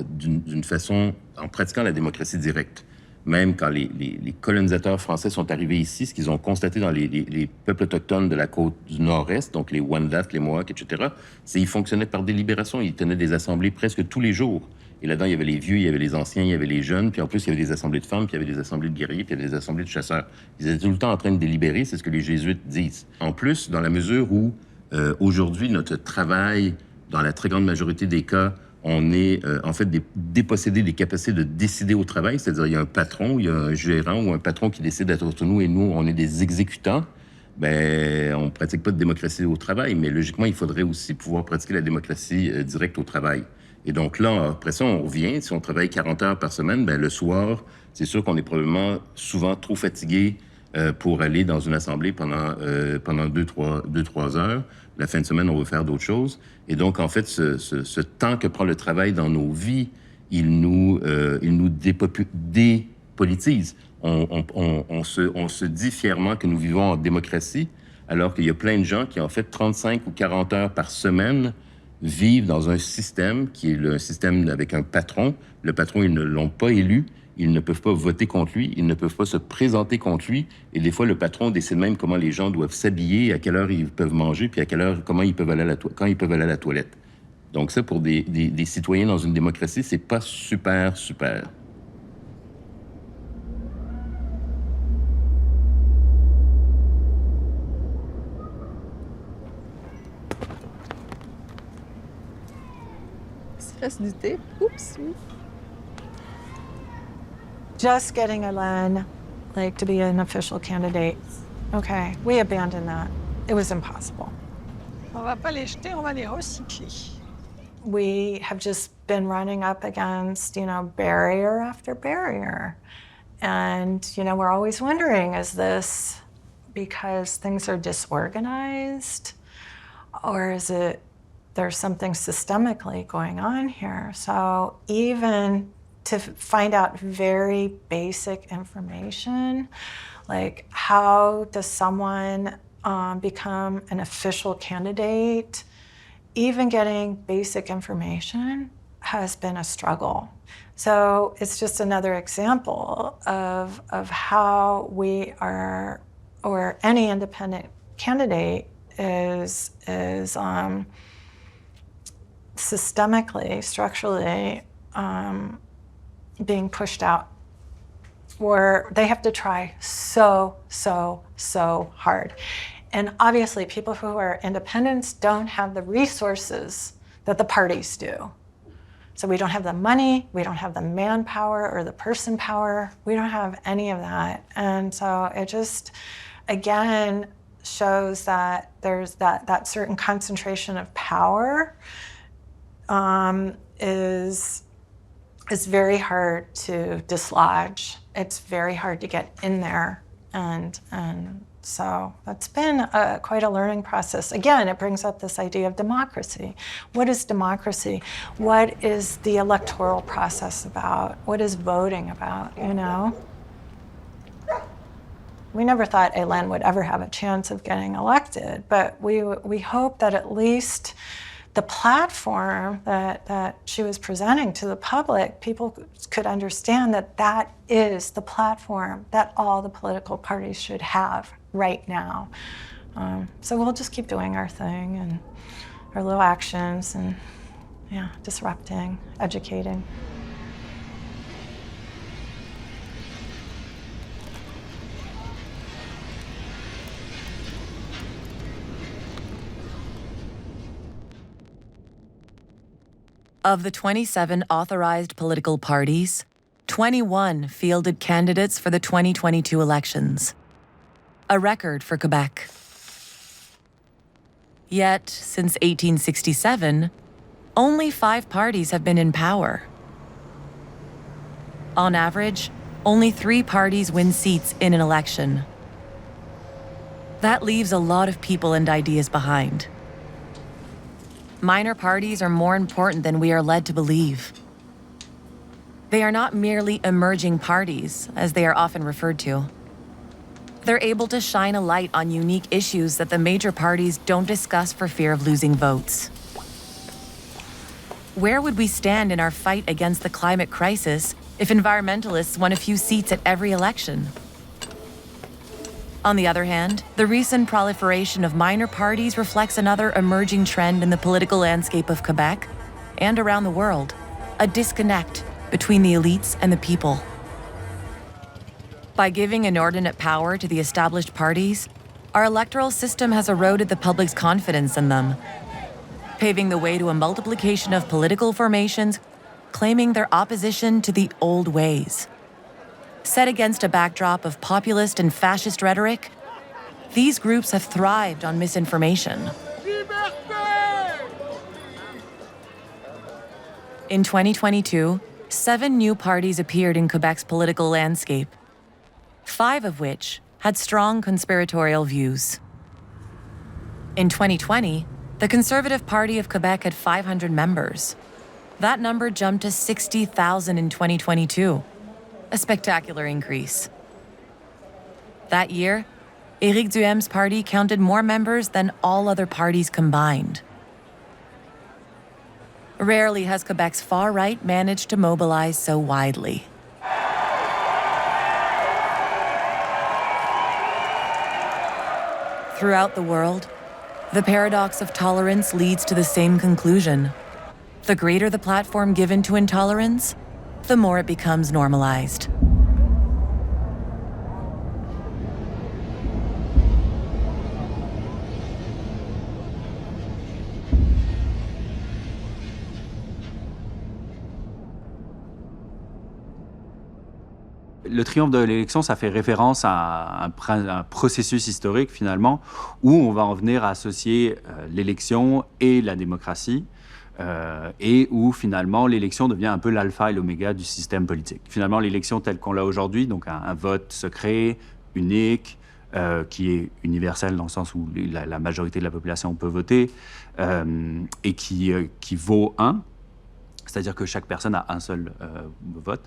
d'une façon, en pratiquant la démocratie directe. Même quand les colonisateurs français sont arrivés ici, ce qu'ils ont constaté dans les peuples autochtones de la côte du nord-est, donc les Wendat, les Mohawks, etc., c'est qu'ils fonctionnaient par délibération. Ils tenaient des assemblées presque tous les jours. Et là-dedans, il y avait les vieux, il y avait les anciens, il y avait les jeunes, puis en plus, il y avait des assemblées de femmes, puis il y avait des assemblées de guerriers, puis il y avait des assemblées de chasseurs. Ils étaient tout le temps en train de délibérer, c'est ce que les jésuites disent. En plus, dans la mesure où, aujourd'hui, notre travail, dans la très grande majorité des cas, on est en fait dépossédé des capacités de décider au travail, c'est-à-dire il y a un patron, il y a un gérant ou un patron qui décide d'être autour de nous et nous, on est des exécutants. Ben, on pratique pas de démocratie au travail, mais logiquement, il faudrait aussi pouvoir pratiquer la démocratie directe au travail. Et donc là, après ça, on revient. Si on travaille 40 heures par semaine, ben le soir, c'est sûr qu'on est probablement souvent trop fatigué pour aller dans une assemblée pendant 2-3 heures. La fin de semaine, on veut faire d'autres choses. Et donc, en fait, ce temps que prend le travail dans nos vies, il nous dépolitise. On se dit fièrement que nous vivons en démocratie, alors qu'il y a plein de gens qui, en fait, 35 ou 40 heures par semaine, vivent dans un système qui est un système avec un patron. Le patron, ils ne l'ont pas élu. Ils ne peuvent pas voter contre lui, ils ne peuvent pas se présenter contre lui. Et des fois, le patron décide même comment les gens doivent s'habiller, à quelle heure ils peuvent manger, puis à quelle heure, comment ils peuvent aller quand ils peuvent aller à la toilette. Donc ça, pour des citoyens dans une démocratie, c'est pas super. Stress du thé. Oups. Just getting Hélène, like, to be an official candidate. Okay, we abandoned that. It was impossible. On va pas les jeter, on va les recycler. We have just been running up against, barrier after barrier. And, we're always wondering, is this because things are disorganized? Or is it there's something systemically going on here? So even to find out very basic information, like how does someone become an official candidate, even getting basic information has been a struggle. So it's just another example of how we are, or any independent candidate is systemically, structurally being pushed out, where they have to try so hard. And obviously, people who are independents don't have the resources that the parties do. So we don't have the money, we don't have the manpower or the person power, we don't have any of that. And so it just, again, shows that there's that certain concentration of power is very hard to dislodge. It's very hard to get in there, and so it's been quite a learning process. Again, it brings up this idea of democracy. What is democracy? What is the electoral process about? What is voting about, We never thought Hélène would ever have a chance of getting elected, but we hope that at least the platform that she was presenting to the public, people could understand that that is the platform that all the political parties should have right now. So we'll just keep doing our thing and our little actions and, disrupting, educating. Of the 27 authorized political parties, 21 fielded candidates for the 2022 elections, a record for Quebec. Yet, since 1867, only 5 parties have been in power. On average, only 3 parties win seats in an election. That leaves a lot of people and ideas behind. Minor parties are more important than we are led to believe. They are not merely emerging parties, as they are often referred to. They're able to shine a light on unique issues that the major parties don't discuss for fear of losing votes. Where would we stand in our fight against the climate crisis if environmentalists won a few seats at every election? On the other hand, the recent proliferation of minor parties reflects another emerging trend in the political landscape of Quebec and around the world, a disconnect between the elites and the people. By giving inordinate power to the established parties, our electoral system has eroded the public's confidence in them, paving the way to a multiplication of political formations claiming their opposition to the old ways. Set against a backdrop of populist and fascist rhetoric, these groups have thrived on misinformation. In 2022, 7 new parties appeared in Quebec's political landscape, 5 of which had strong conspiratorial views. In 2020, the Conservative Party of Quebec had 500 members. That number jumped to 60,000 in 2022, a spectacular increase. That year, Éric Duhaim's party counted more members than all other parties combined. Rarely has Quebec's far right managed to mobilize so widely. Throughout the world, the paradox of tolerance leads to the same conclusion. The greater the platform given to intolerance, the more it becomes normalized. Le triomphe de l'élection, ça fait référence à un processus historique, finalement, où on va en venir à associer l'élection et la démocratie, et où, finalement, l'élection devient un peu l'alpha et l'oméga du système politique. Finalement, l'élection telle qu'on l'a aujourd'hui, donc un vote secret, unique, qui est universel dans le sens où la majorité de la population peut voter, et qui vaut 1, c'est-à-dire que chaque personne a un seul vote.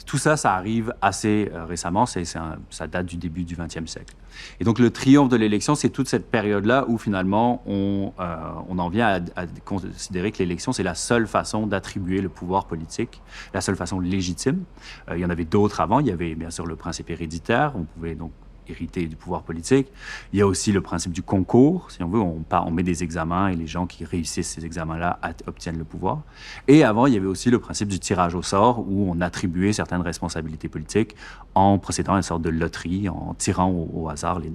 Tout ça, ça arrive assez récemment, ça date du début du XXe siècle. Et donc le triomphe de l'élection, c'est toute cette période-là où finalement on en vient à considérer que l'élection, c'est la seule façon d'attribuer le pouvoir politique, la seule façon légitime. Il y en avait d'autres avant, il y avait bien sûr le principe héréditaire, on pouvait donc hériter du pouvoir politique. Il y a aussi le principe du concours, si on veut, on met des examens et les gens qui réussissent ces examens-là obtiennent le pouvoir. Et avant, il y avait aussi le principe du tirage au sort où on attribuait certaines responsabilités politiques en procédant à une sorte de loterie, en tirant au hasard les...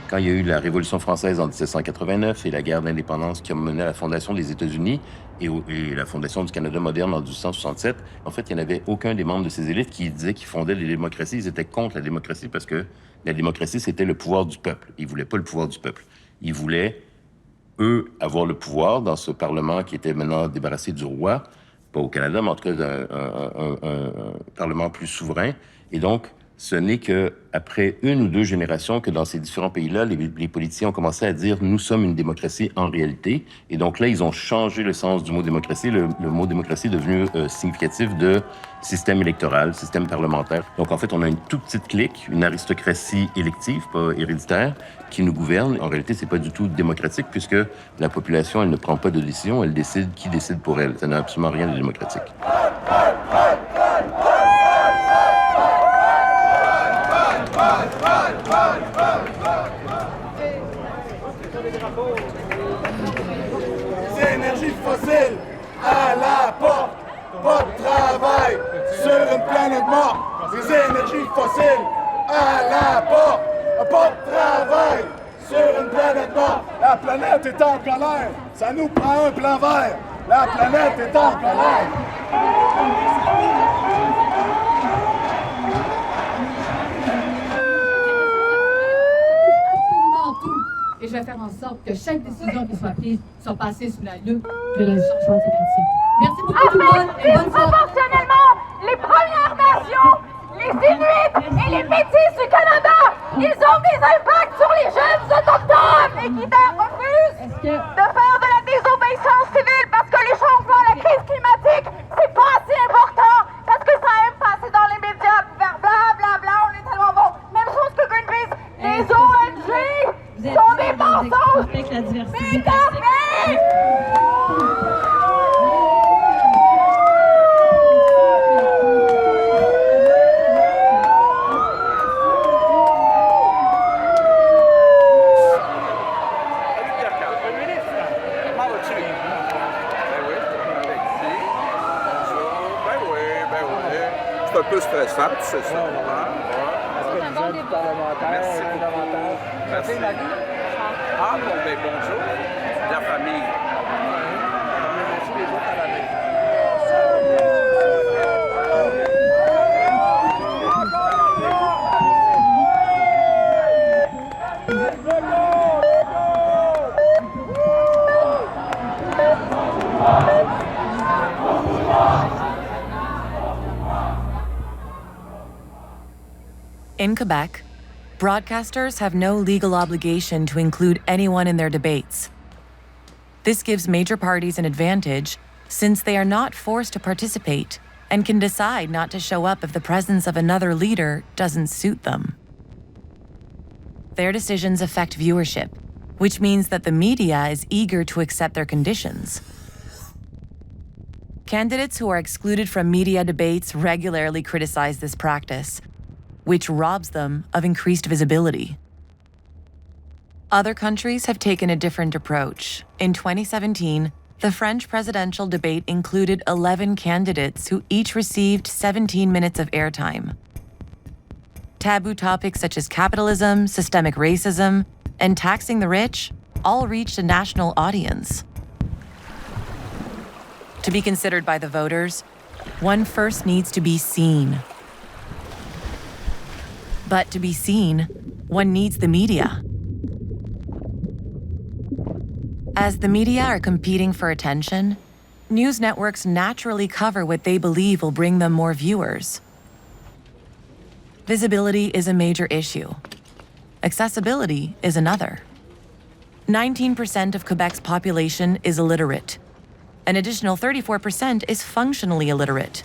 Quand il y a eu la Révolution française en 1789 et la guerre d'indépendance qui a mené à la fondation des États-Unis et la fondation du Canada moderne en 1867, en fait, il n'y en avait aucun des membres de ces élites qui disaient qu'ils fondaient les démocraties. Ils étaient contre la démocratie parce que la démocratie, c'était le pouvoir du peuple. Ils ne voulaient pas le pouvoir du peuple. Ils voulaient, eux, avoir le pouvoir dans ce Parlement qui était maintenant débarrassé du roi, pas au Canada, mais en tout cas un Parlement plus souverain. Et donc, ce n'est qu'après 1 ou 2 générations que dans ces différents pays-là, les politiciens ont commencé à dire « nous sommes une démocratie en réalité ». Et donc là, ils ont changé le sens du mot démocratie. Le mot démocratie est devenu significatif de système électoral, système parlementaire. Donc en fait, on a une toute petite clique, une aristocratie élective, pas héréditaire, qui nous gouverne. En réalité, c'est pas du tout démocratique puisque la population, elle ne prend pas de décision, elle décide qui décide pour elle. Ça n'a absolument rien de démocratique. Les énergies fossiles à la porte, pas de travail sur une planète morte. Les énergies fossiles à la porte, pas de travail sur une planète morte. La planète est en colère, ça nous prend un plan vert. La planète est en colère. Et je vais faire en sorte que chaque décision qui soit prise soit passée sous la loupe de la changement climatique. Merci beaucoup tout le monde et bonne soirée. Proportionnellement, les Premières Nations, les Inuits et les Métis du Canada. Ils ont des impacts sur les jeunes autochtones. Équiterre refuse de faire de la désobéissance civile parce que les changements, la crise climatique, c'est pas assez important parce que ça aime passer dans les médias, faire blablabla, on est tellement bon. Même chose que Greenpeace. Les ONG sont des mensonges. C'est terminé. C'est un peu stressant, c'est ça. Merci davantage. Merci. Ah, bon, ben bonjour. La famille. In Quebec, broadcasters have no legal obligation to include anyone in their debates. This gives major parties an advantage since they are not forced to participate and can decide not to show up if the presence of another leader doesn't suit them. Their decisions affect viewership, which means that the media is eager to accept their conditions. Candidates who are excluded from media debates regularly criticize this practice, which robs them of increased visibility. Other countries have taken a different approach. In 2017, the French presidential debate included 11 candidates who each received 17 minutes of airtime. Taboo topics such as capitalism, systemic racism, and taxing the rich all reached a national audience. To be considered by the voters, one first needs to be seen. But to be seen, one needs the media. As the media are competing for attention, news networks naturally cover what they believe will bring them more viewers. Visibility is a major issue. Accessibility is another. 19% of Quebec's population is illiterate. An additional 34% is functionally illiterate.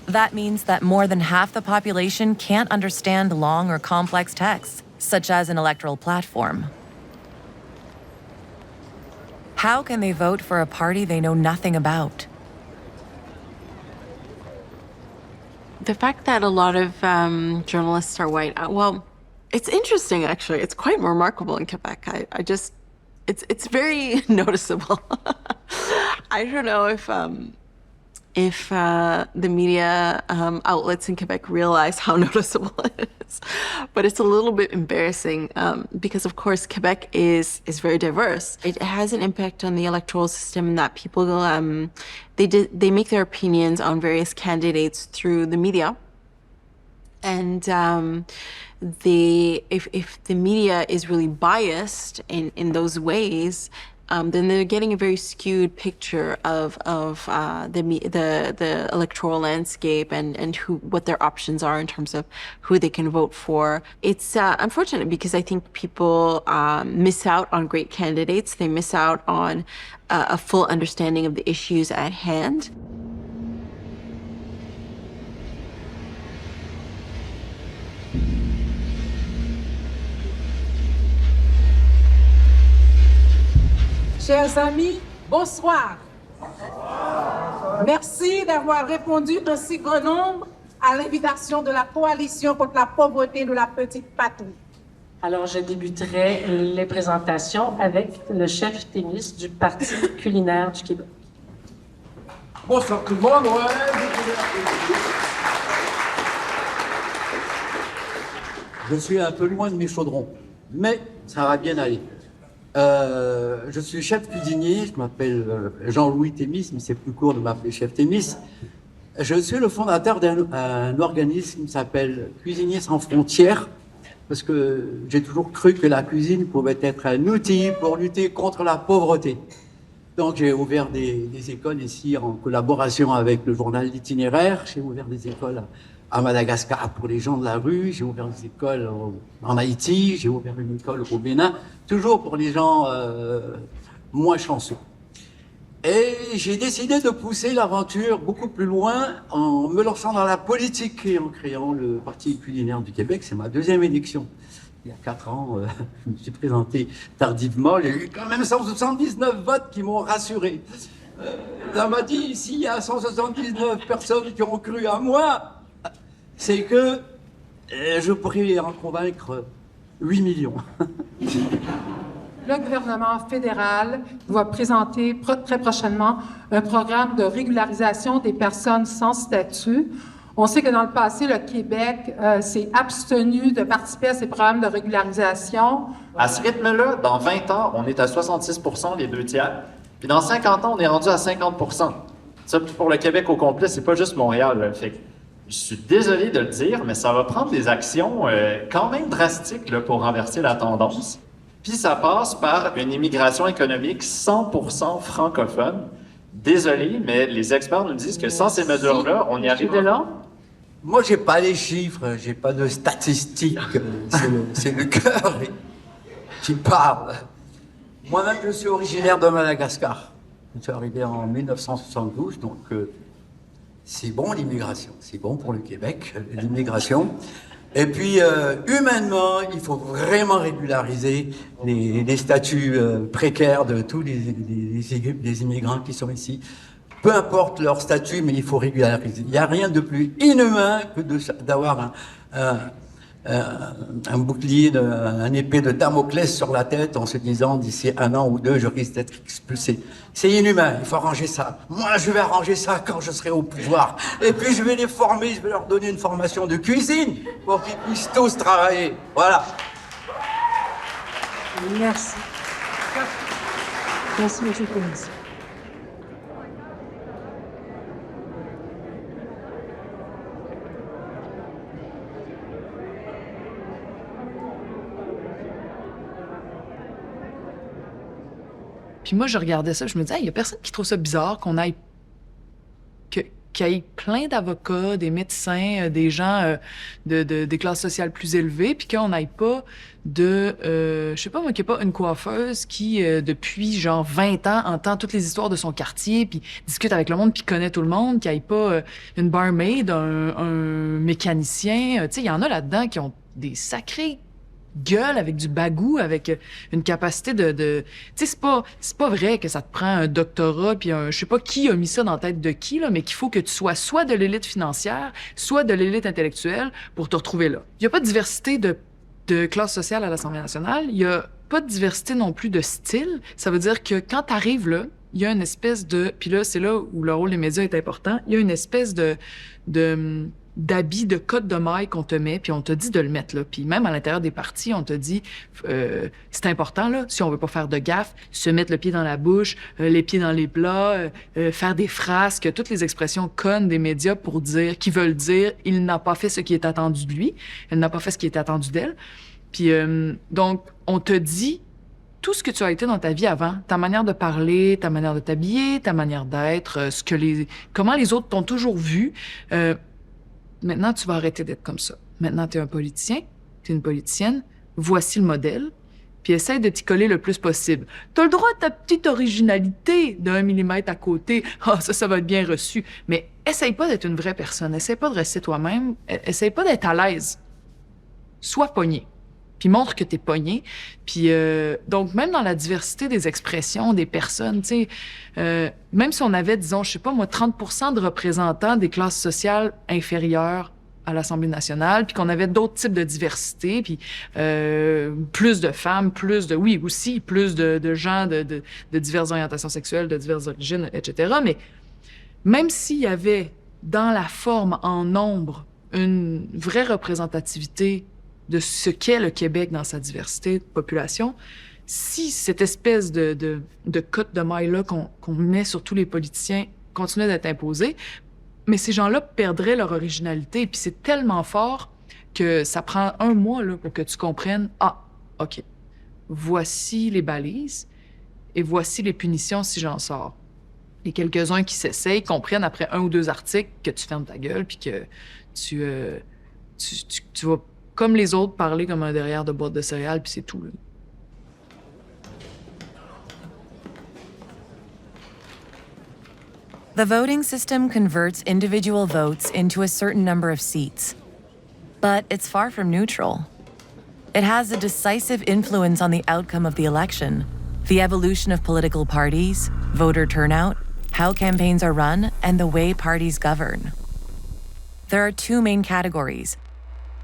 That means that more than half the population can't understand long or complex texts, such as an electoral platform. How can they vote for a party they know nothing about? The fact that a lot of journalists are white, well, it's interesting actually. It's quite remarkable in Quebec. It's very noticeable. I don't know if the media outlets in Quebec realize how noticeable it is. But it's a little bit embarrassing because, of course, Quebec is very diverse. It has an impact on the electoral system in that people, they make their opinions on various candidates through the media. And if the media is really biased in those ways, then they're getting a very skewed picture of the electoral landscape and what their options are in terms of who they can vote for. It's unfortunate because I think people miss out on great candidates. They miss out on a full understanding of the issues at hand. Chers amis, bonsoir. Merci d'avoir répondu en si grand nombre à l'invitation de la Coalition contre la pauvreté de la petite patrie. Alors, je débuterai les présentations avec le chef Témis du Parti culinaire du Québec. Bonsoir tout le monde. Je suis un peu loin de mes chaudrons, mais ça va bien aller. Je suis chef cuisinier, je m'appelle Jean-Louis Témis, mais c'est plus court de m'appeler chef Témis. Je suis le fondateur d'un organisme qui s'appelle Cuisiniers sans frontières, parce que j'ai toujours cru que la cuisine pouvait être un outil pour lutter contre la pauvreté. Donc j'ai ouvert des écoles ici en collaboration avec le journal L'Itinéraire, j'ai ouvert des écoles à Madagascar pour les gens de la rue, j'ai ouvert des écoles en Haïti, j'ai ouvert une école au Bénin, toujours pour les gens moins chanceux. Et j'ai décidé de pousser l'aventure beaucoup plus loin en me lançant dans la politique et en créant le Parti culinaire du Québec. C'est ma deuxième élection. Il y a 4 ans, je me suis présenté tardivement. J'ai eu quand même 179 votes qui m'ont rassuré. On m'a dit, s'il y a 179 personnes qui ont cru à moi, c'est que je pourrais en convaincre 8 millions. Le gouvernement fédéral va présenter très prochainement un programme de régularisation des personnes sans statut. On sait que dans le passé, le Québec s'est abstenu de participer à ces programmes de régularisation. À ce rythme-là, dans 20 ans, on est à 66 %, les 2/3. Puis dans 50 ans, on est rendu à 50 %. Ça, pour le Québec au complet, c'est pas juste Montréal. Là. Fait que je suis désolé de le dire, mais ça va prendre des actions quand même drastiques là, pour renverser la tendance. Puis ça passe par une immigration économique 100% francophone. Désolé, mais les experts nous disent que sans ces mesures-là, on y arrive. Moi, j'ai pas les chiffres, j'ai pas de statistiques. C'est le cœur qui parle. Moi-même, je suis originaire de Madagascar. Je suis arrivé en 1972, donc c'est bon l'immigration, c'est bon pour le Québec, l'immigration. Et puis, humainement, il faut vraiment régulariser les statuts précaires de tous les immigrants qui sont ici. Peu importe leur statut, mais il faut régulariser. Il n'y a rien de plus inhumain que d'avoir un bouclier, un épée de Damoclès sur la tête en se disant d'ici 1 an ou 2, je risque d'être expulsé. C'est inhumain, il faut arranger ça. Moi, je vais arranger ça quand je serai au pouvoir. Et puis, je vais les former, je vais leur donner une formation de cuisine pour qu'ils puissent tous travailler. Voilà. Merci. Merci, M. le Président. Puis moi, je regardais ça, je me disais, il y a personne qui trouve ça bizarre qu'on aille... qu'il y ait plein d'avocats, des médecins, des gens des classes sociales plus élevées, puis qu'on n'aille pas je sais pas moi, qu'il n'y ait pas une coiffeuse qui, depuis genre 20 ans, entend toutes les histoires de son quartier, puis discute avec le monde, puis connaît tout le monde, qu'il n'y ait pas une barmaid, un mécanicien. Tu sais, il y en a là-dedans qui ont des sacrés gueule, avec du bagou, avec une capacité de... Tu sais, c'est pas vrai que ça te prend un doctorat, puis je sais pas qui a mis ça dans la tête de qui, là, mais qu'il faut que tu sois soit de l'élite financière, soit de l'élite intellectuelle pour te retrouver là. Il y a pas de diversité de classe sociale à l'Assemblée nationale, il y a pas de diversité non plus de style. Ça veut dire que quand t'arrives là, il y a une espèce de... Puis là, c'est là où le rôle des médias est important. Il y a une espèce d'habit, de code de maille qu'on te met, puis on te dit de le mettre là. Puis même à l'intérieur des partis, on te dit, c'est important, là, si on veut pas faire de gaffe, se mettre le pied dans la bouche, les pieds dans les plats, faire des frasques, toutes les expressions connes des médias pour dire, qui veulent dire, il n'a pas fait ce qui est attendu de lui, elle n'a pas fait ce qui est attendu d'elle. Puis donc, on te dit tout ce que tu as été dans ta vie avant, ta manière de parler, ta manière de t'habiller, ta manière d'être, comment les autres t'ont toujours vu. Maintenant, tu vas arrêter d'être comme ça. Maintenant, tu es un politicien, tu es une politicienne, voici le modèle, puis essaye de t'y coller le plus possible. Tu as le droit à ta petite originalité d'1 millimètre à côté. Ah, ça va être bien reçu. Mais essaye pas d'être une vraie personne, essaye pas de rester toi-même, essaye pas d'être à l'aise. Sois pogné. Puis montre que t'es pogné. Puis donc, même dans la diversité des expressions, des personnes, tu sais, même si on avait, disons, je sais pas moi, 30% de représentants des classes sociales inférieures à l'Assemblée nationale, puis qu'on avait d'autres types de diversité, puis plus de femmes, oui, aussi, plus de gens de diverses orientations sexuelles, de diverses origines, etc. Mais même s'il y avait, dans la forme, en nombre, une vraie représentativité de ce qu'est le Québec dans sa diversité de population, si cette espèce de cote de maille-là qu'on met sur tous les politiciens continuait d'être imposée, mais ces gens-là perdraient leur originalité. Puis c'est tellement fort que ça prend 1 mois là, pour que tu comprennes, ah, OK, voici les balises et voici les punitions si j'en sors. Les quelques-uns qui s'essayent comprennent après 1 ou 2 articles que tu fermes ta gueule puis que tu vas, comme les autres, parler comme un derrière de boîte de céréales puis c'est tout. Là. The voting system converts individual votes into a certain number of seats. But it's far from neutral. It has a decisive influence on the outcome of the election, the evolution of political parties, voter turnout, how campaigns are run, and the way parties govern. There are 2 main categories: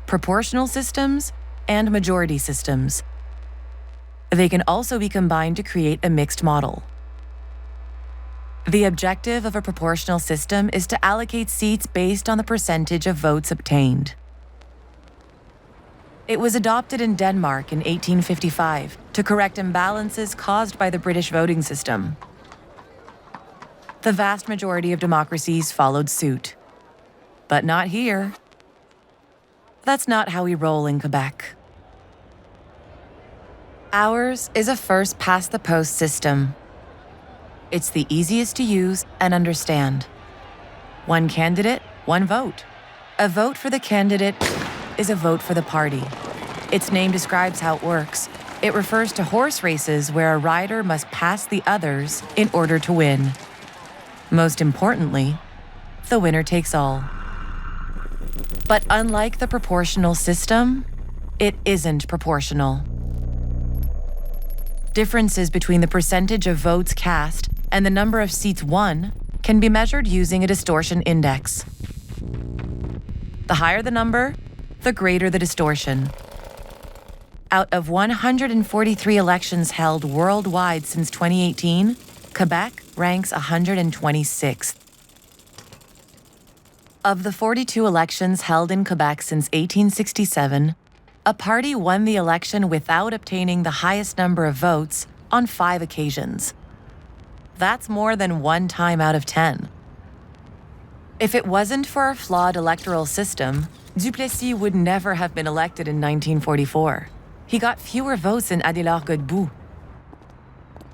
proportional systems and majority systems. They can also be combined to create a mixed model. The objective of a proportional system is to allocate seats based on the percentage of votes obtained. It was adopted in Denmark in 1855 to correct imbalances caused by the British voting system. The vast majority of democracies followed suit. But not here. That's not how we roll in Quebec. Ours is a first-past-the-post system. It's the easiest to use and understand. 1 candidate, 1 vote. A vote for the candidate is a vote for the party. Its name describes how it works. It refers to horse races where a rider must pass the others in order to win. Most importantly, the winner takes all. But unlike the proportional system, it isn't proportional. Differences between the percentage of votes cast and the number of seats won can be measured using a distortion index. The higher the number, the greater the distortion. Out of 143 elections held worldwide since 2018, Quebec ranks 126th. Of the 42 elections held in Quebec since 1867, a party won the election without obtaining the highest number of votes on 5 occasions. That's more than 1 time out of 10. If it wasn't for a flawed electoral system, Duplessis would never have been elected in 1944. He got fewer votes than Adélard Godbout.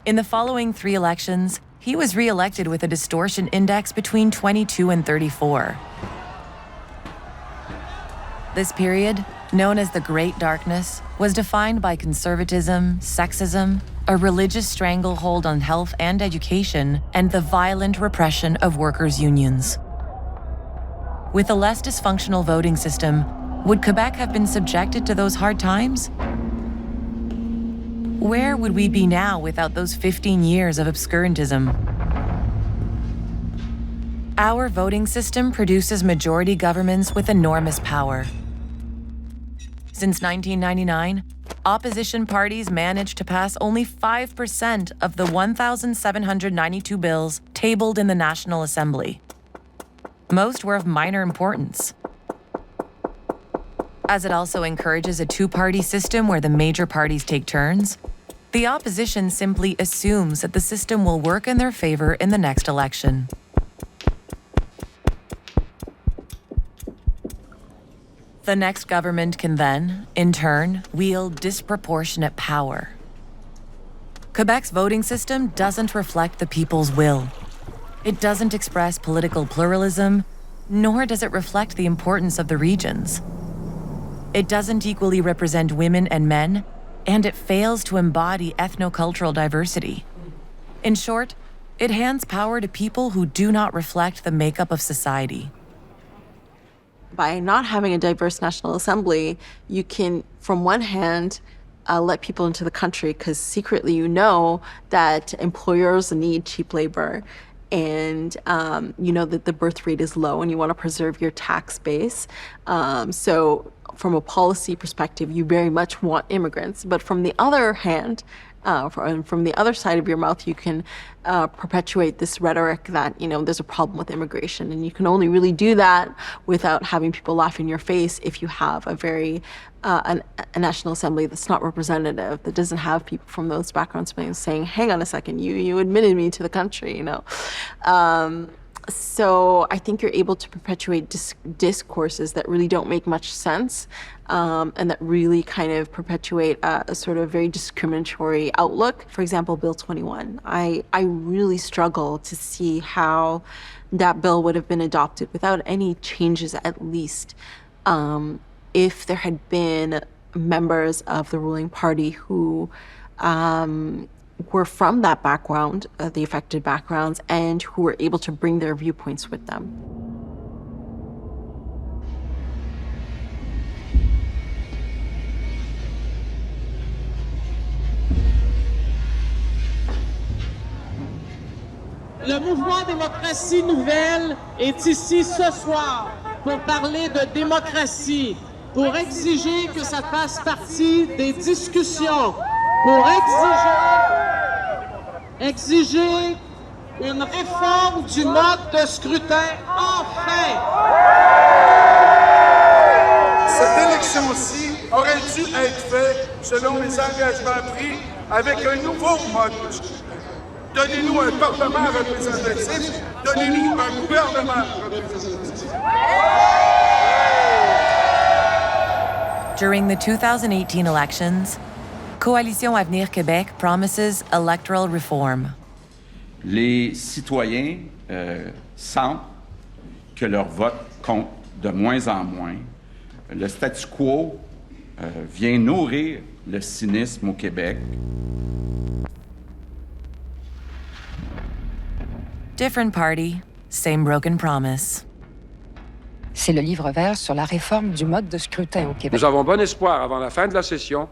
In the following 3 elections, he was re-elected with a distortion index between 22 and 34. This period, known as the Great Darkness, was defined by conservatism, sexism, a religious stranglehold on health and education, and the violent repression of workers' unions. With a less dysfunctional voting system, would Quebec have been subjected to those hard times? Where would we be now without those 15 years of obscurantism? Our voting system produces majority governments with enormous power. Since 1999, opposition parties managed to pass only 5% of the 1,792 bills tabled in the National Assembly. Most were of minor importance. As it also encourages a 2-party system where the major parties take turns, the opposition simply assumes that the system will work in their favor in the next election. The next government can then, in turn, wield disproportionate power. Quebec's voting system doesn't reflect the people's will. It doesn't express political pluralism, nor does it reflect the importance of the regions. It doesn't equally represent women and men, and it fails to embody ethnocultural diversity. In short, it hands power to people who do not reflect the makeup of society. By not having a diverse National Assembly, you can, from one hand, let people into the country because secretly you know that employers need cheap labor and you know that the birth rate is low and you want to preserve your tax base. So from a policy perspective, you very much want immigrants. But from the other hand, from the other side of your mouth, you can perpetuate this rhetoric that, you know, there's a problem with immigration. And you can only really do that without having people laugh in your face if you have a National Assembly that's not representative, that doesn't have people from those backgrounds saying, hang on a second, you admitted me to the country, you know. So I think you're able to perpetuate discourses that really don't make much sense, and that really kind of perpetuate a sort of very discriminatory outlook. For example, Bill 21. I really struggle to see how that bill would have been adopted without any changes, at least, if there had been members of the ruling party who were from that background, the affected backgrounds, and who were able to bring their viewpoints with them. Le mouvement Démocratie Nouvelle est ici ce soir pour parler de démocratie, pour exiger que ça fasse partie des discussions, pour exiger une réforme du mode de scrutin, enfin! Cette élection-ci aurait dû être faite selon les engagements pris avec un nouveau mode de scrutin. Donnez-nous un Parlement représentatif, donnez-nous un gouvernement représentatif. During the 2018 elections, Coalition Avenir Québec promises electoral reform. Les citoyens sentent que leur vote compte de moins en moins. Le statu quo vient nourrir le cynisme au Québec. Different party, same broken promise. C'est le livre vert sur la réforme du mode de scrutin au Québec. Nous avons bon espoir, avant la fin de la session,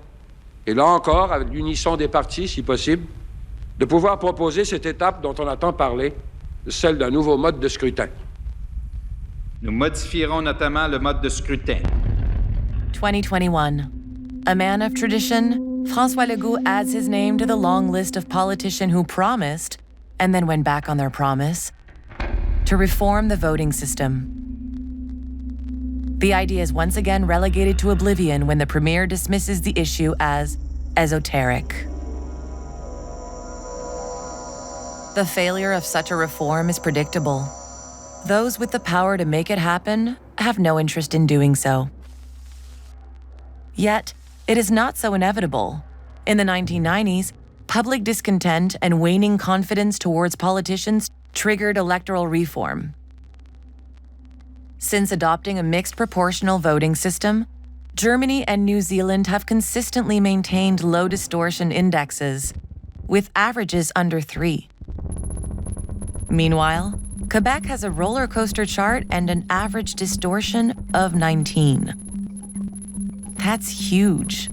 et là encore, avec l'unisson des partis, si possible, de pouvoir proposer cette étape dont on a tant parlé, celle d'un nouveau mode de scrutin. Nous modifierons notamment le mode de scrutin. 2021. A man of tradition, François Legault adds his name to the long list of politicians who promised, and then went back on their promise, to reform the voting system. The idea is once again relegated to oblivion when the Premier dismisses the issue as esoteric. The failure of such a reform is predictable. Those with the power to make it happen have no interest in doing so. Yet, it is not so inevitable. In the 1990s, public discontent and waning confidence towards politicians triggered electoral reform. Since adopting a mixed proportional voting system, Germany and New Zealand have consistently maintained low distortion indexes, with averages under 3. Meanwhile, Quebec has a roller coaster chart and an average distortion of 19. That's huge.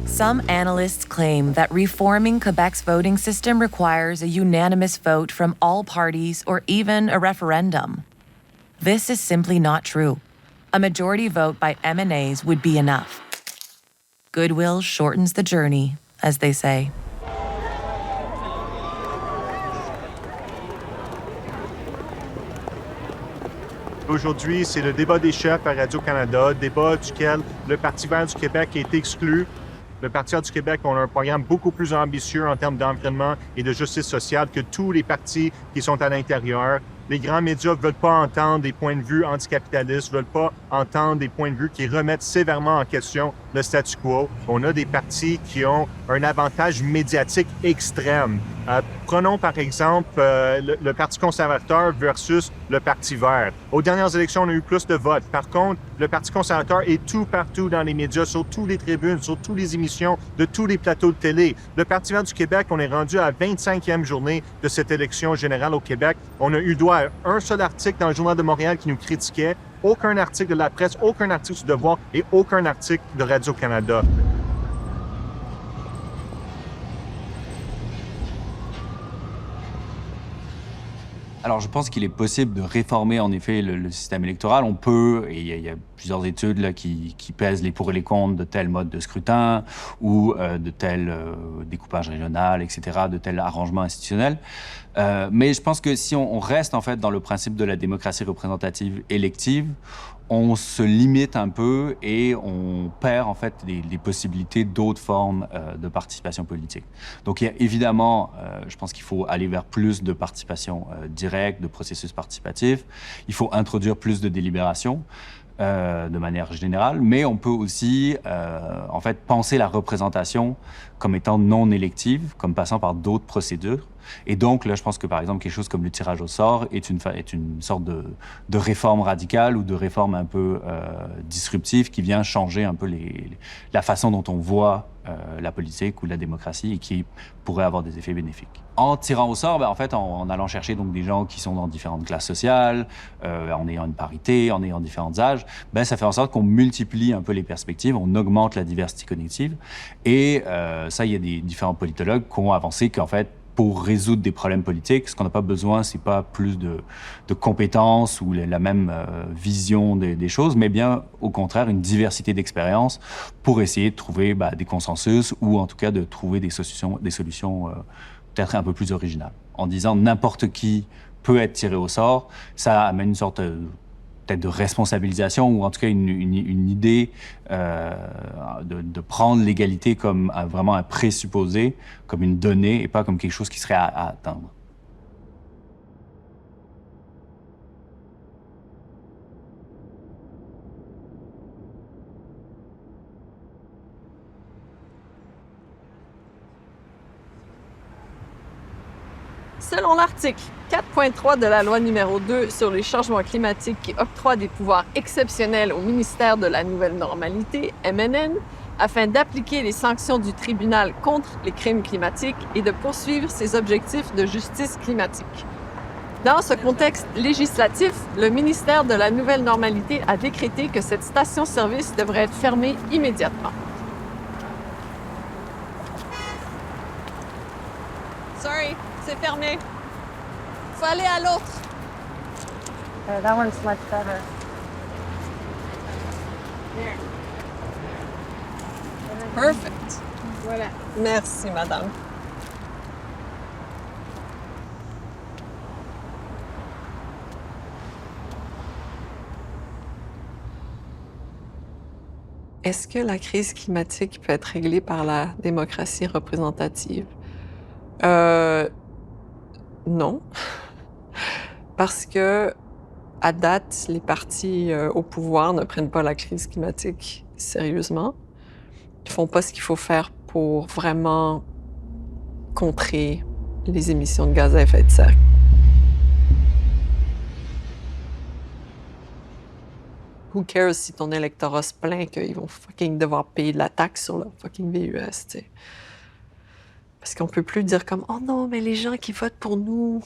Some analysts claim that reforming Quebec's voting system requires a unanimous vote from all parties or even a referendum. This is simply not true. A majority vote by MNAs would be enough. Goodwill shortens the journey, as they say. Aujourd'hui, c'est le débat des chefs à Radio-Canada, débat duquel le Parti vert du Québec est exclu. Le Parti vert du Québec, on a un programme beaucoup plus ambitieux en termes d'environnement et de justice sociale que tous les partis qui sont à l'intérieur. Les grands médias ne veulent pas entendre des points de vue anticapitalistes, ne veulent pas entendre des points de vue qui remettent sévèrement en question le statu quo. On a des partis qui ont un avantage médiatique extrême. Prenons par exemple le Parti conservateur versus le Parti vert. Aux dernières élections, on a eu plus de votes. Par contre, le Parti conservateur est tout partout dans les médias, sur toutes les tribunes, sur toutes les émissions, de tous les plateaux de télé. Le Parti vert du Québec, on est rendu à la 25e journée de cette élection générale au Québec. On a eu droit à un seul article dans le Journal de Montréal qui nous critiquait, aucun article de la presse, aucun article du Devoir et aucun article de Radio-Canada. Alors, je pense qu'il est possible de réformer en effet le système électoral. On peut, et il y a plusieurs études là, qui pèsent les pour et les contre de tel mode de scrutin ou de tel découpage régional, etc., de tel arrangement institutionnel. Mais je pense que si on reste en fait dans le principe de la démocratie représentative élective, on se limite un peu et on perd en fait les possibilités d'autres formes de participation politique. Donc il y a évidemment, je pense qu'il faut aller vers plus de participation directe, de processus participatif. Il faut introduire plus de délibération de manière générale, mais on peut aussi en fait penser la représentation comme étant non élective, comme passant par d'autres procédures. Et donc, là, je pense que, par exemple, quelque chose comme le tirage au sort est une sorte de réforme radicale ou de réforme un peu disruptive qui vient changer un peu la façon dont on voit la politique ou la démocratie et qui pourrait avoir des effets bénéfiques. En tirant au sort, en fait, en allant chercher donc, des gens qui sont dans différentes classes sociales, en ayant une parité, en ayant différents âges, ça fait en sorte qu'on multiplie un peu les perspectives, on augmente la diversité cognitive. Et ça, il y a des différents politologues qui ont avancé qu'en fait, pour résoudre des problèmes politiques, ce qu'on n'a pas besoin, c'est pas plus de compétences ou la même vision des choses, mais bien au contraire une diversité d'expériences pour essayer de trouver des consensus ou en tout cas de trouver des solutions peut-être un peu plus originales. En disant n'importe qui peut être tiré au sort, ça amène une sorte peut-être de responsabilisation ou en tout cas une idée de prendre l'égalité comme vraiment un présupposé, comme une donnée et pas comme quelque chose qui serait à atteindre. Selon l'article 4.3 de la loi numéro 2 sur les changements climatiques qui octroie des pouvoirs exceptionnels au ministère de la Nouvelle Normalité, MNN, afin d'appliquer les sanctions du tribunal contre les crimes climatiques et de poursuivre ses objectifs de justice climatique. Dans ce contexte législatif, le ministère de la Nouvelle Normalité a décrété que cette station-service devrait être fermée immédiatement. Sorry, c'est fermé. Faut aller à l'autre. That one's much better. Perfect. Voilà. Merci, madame. Est-ce que la crise climatique peut être réglée par la démocratie représentative? Non. Parce que, à date, les partis au pouvoir ne prennent pas la crise climatique sérieusement. Ils font pas ce qu'il faut faire pour vraiment contrer les émissions de gaz à effet de serre. Who cares si ton électorat se plaint qu'ils vont fucking devoir payer de la taxe sur leur fucking VUS, tu sais. Parce qu'on peut plus dire comme « Oh non, mais les gens qui votent pour nous,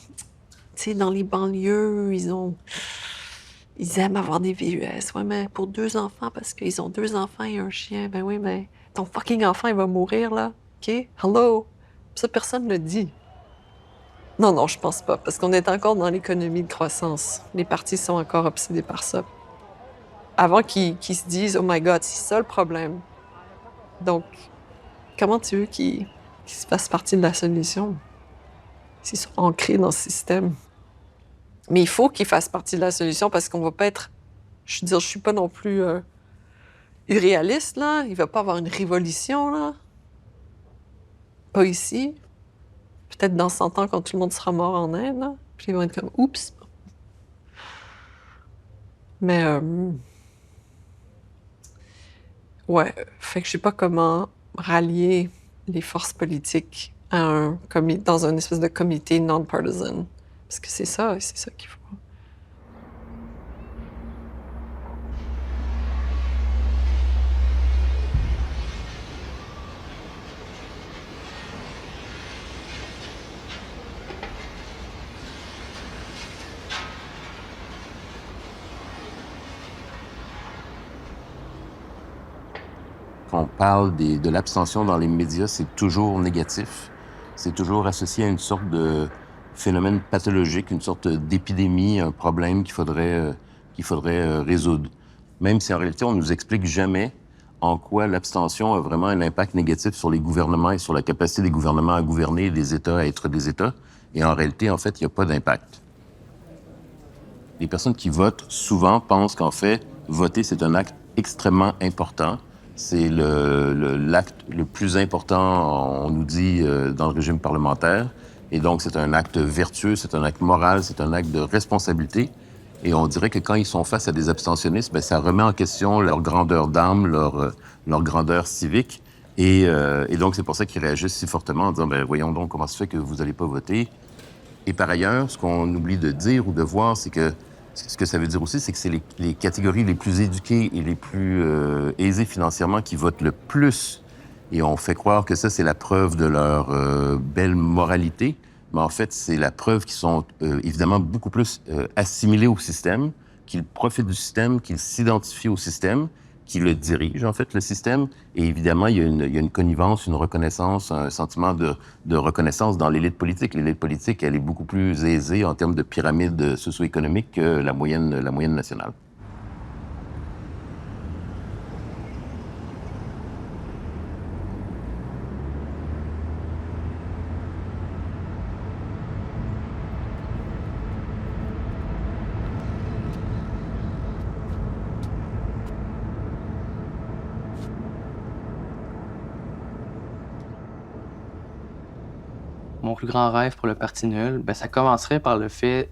tu sais, dans les banlieues, ils aiment avoir des VUS. Ouais, mais pour 2 enfants, parce qu'ils ont 2 enfants et un chien, ben oui, mais ton fucking enfant, il va mourir, là. OK? Hello? » Ça, personne ne le dit. Non, je pense pas, parce qu'on est encore dans l'économie de croissance. Les partis sont encore obsédés par ça. Avant qu'ils se disent « Oh my God, c'est ça le problème. » Donc, comment tu veux qu'ils se fassent partie de la solution? S'ils sont ancrés dans ce système. Mais il faut qu'ils fassent partie de la solution parce qu'on va pas être... Je veux dire, je suis pas non plus irréaliste, là. Il va pas avoir une révolution, là. Pas ici. Peut-être dans 100 ans, quand tout le monde sera mort en Inde, là. Puis ils vont être comme « Oups! » Mais... ouais, fait que je sais pas comment rallier les forces politiques à dans un espèce de comité non-partisan. Parce que c'est ça qu'il faut. Quand on parle de l'abstention dans les médias, c'est toujours négatif. C'est toujours associé à une sorte de phénomène pathologique, une sorte d'épidémie, un problème qu'il faudrait résoudre. même si en réalité, on ne nous explique jamais en quoi l'abstention a vraiment un impact négatif sur les gouvernements et sur la capacité des gouvernements à gouverner et des États à être des États. Et en réalité, en fait, il n'y a pas d'impact. Les personnes qui votent souvent pensent qu'en fait, voter, c'est un acte extrêmement important. C'est l'acte le plus important, on nous dit, dans le régime parlementaire. Et donc, c'est un acte vertueux, c'est un acte moral, c'est un acte de responsabilité. Et on dirait que quand ils sont face à des abstentionnistes, bien, ça remet en question leur grandeur d'âme, leur grandeur civique. Et donc, c'est pour ça qu'ils réagissent si fortement en disant, bien, voyons donc comment ça se fait que vous n'allez pas voter. Et par ailleurs, ce qu'on oublie de dire ou de voir, c'est que ce que ça veut dire aussi, c'est que c'est les catégories les plus éduquées et les plus aisées financièrement qui votent le plus. Et on fait croire que ça, c'est la preuve de leur belle moralité. Mais en fait, c'est la preuve qu'ils sont évidemment beaucoup plus assimilés au système, qu'ils profitent du système, qu'ils s'identifient au système, qu'ils le dirigent, en fait, le système. Et évidemment, il y a une connivence, une reconnaissance, un sentiment de reconnaissance dans l'élite politique. L'élite politique, elle est beaucoup plus aisée en termes de pyramide socio-économique que la moyenne nationale. Mon plus grand rêve pour le Parti nul, ben, ça commencerait par le fait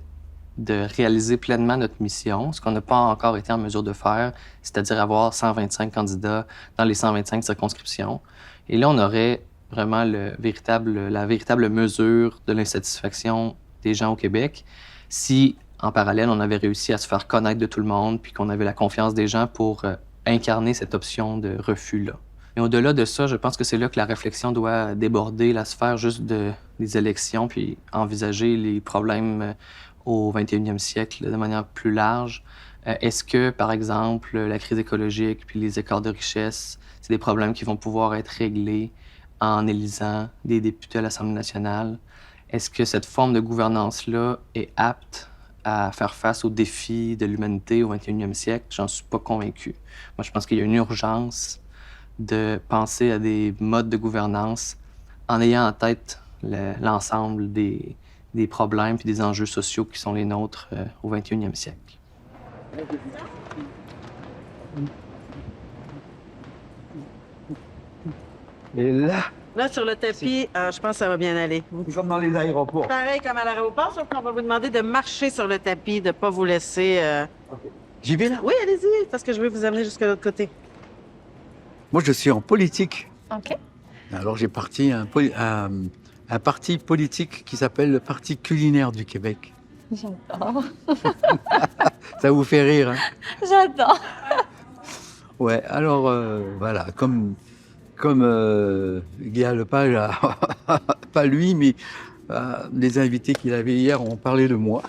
de réaliser pleinement notre mission, ce qu'on n'a pas encore été en mesure de faire, c'est-à-dire avoir 125 candidats dans les 125 circonscriptions. Et là, on aurait vraiment la véritable mesure de l'insatisfaction des gens au Québec si, en parallèle, on avait réussi à se faire connaître de tout le monde puis qu'on avait la confiance des gens pour incarner cette option de refus-là. Mais au-delà de ça, je pense que c'est là que la réflexion doit déborder la sphère juste des élections puis envisager les problèmes au 21e siècle de manière plus large. Est-ce que, par exemple, la crise écologique puis les écarts de richesse, c'est des problèmes qui vont pouvoir être réglés en élisant des députés à l'Assemblée nationale? Est-ce que cette forme de gouvernance-là est apte à faire face aux défis de l'humanité au 21e siècle? J'en suis pas convaincu. Moi, je pense qu'il y a une urgence de penser à des modes de gouvernance en ayant en tête l'ensemble des problèmes et des enjeux sociaux qui sont les nôtres au 21e siècle. Et là... Là, sur le tapis, je pense que ça va bien aller. C'est comme dans les aéroports. Pareil comme à l'aéroport, sauf qu'on va vous demander de marcher sur le tapis, de ne pas vous laisser... J'y vais là? Oui, allez-y, parce que je vais vous amener jusqu'à l'autre côté. Moi, je suis en politique. OK. Alors, j'ai parti à un parti politique qui s'appelle le Parti culinaire du Québec. J'adore. Ça vous fait rire, hein? J'adore. Ouais, alors, voilà, comme Guy Lepage, pas lui, mais les invités qu'il avait hier ont parlé de moi.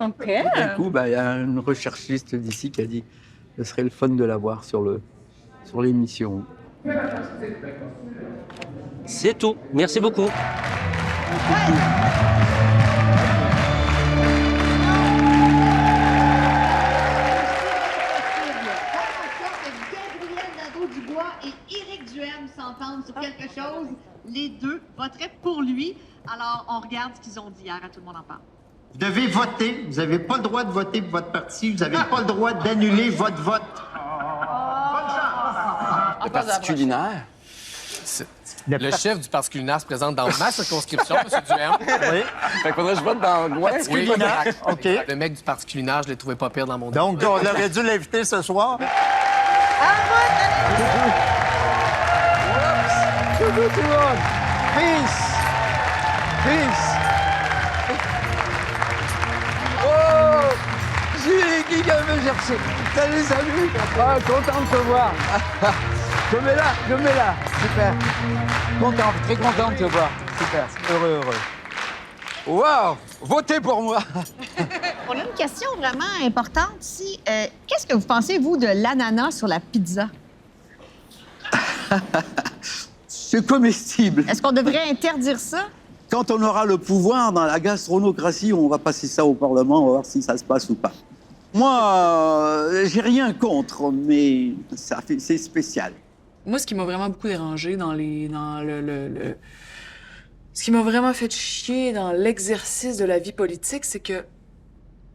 OK. Du coup, il y a une recherchiste d'ici qui a dit que ce serait le fun de l'avoir sur l'émission. C'est tout. Merci beaucoup. Et Éric Duhem s'entendent sur quelque chose, les deux voteraient pour lui. Alors, on regarde ce qu'ils ont dit hier, à tout le monde en parle. Vous devez voter. Vous n'avez pas le droit de voter pour votre parti. Vous n'avez pas le droit d'annuler votre vote. Le Parti culinaire? Le chef du Parti culinaire se présente dans ma circonscription, M. Duhem. Oui. Fait qu'il faudrait que je vote dans le Parti culinaire. OK. Le mec du Parti culinaire, je l'ai trouvé pas pire dans mon dos. Donc, on aurait dû l'inviter ce soir. Salut tout le monde! Peace! Peace! Oh! Julie qui vient me chercher. Salut! Ah, content de te voir. Je mets là. Super. Content, très content de te voir. Super. Heureux. Wow! Votez pour moi! On a une question vraiment importante ici. Qu'est-ce que vous pensez, vous, de l'ananas sur la pizza? C'est comestible. Est-ce qu'on devrait interdire ça? Quand on aura le pouvoir dans la gastronocratie, on va passer ça au Parlement, on va voir si ça se passe ou pas. Moi, j'ai rien contre, mais c'est spécial. Moi, ce qui m'a vraiment beaucoup dérangé ce qui m'a vraiment fait chier dans l'exercice de la vie politique, c'est que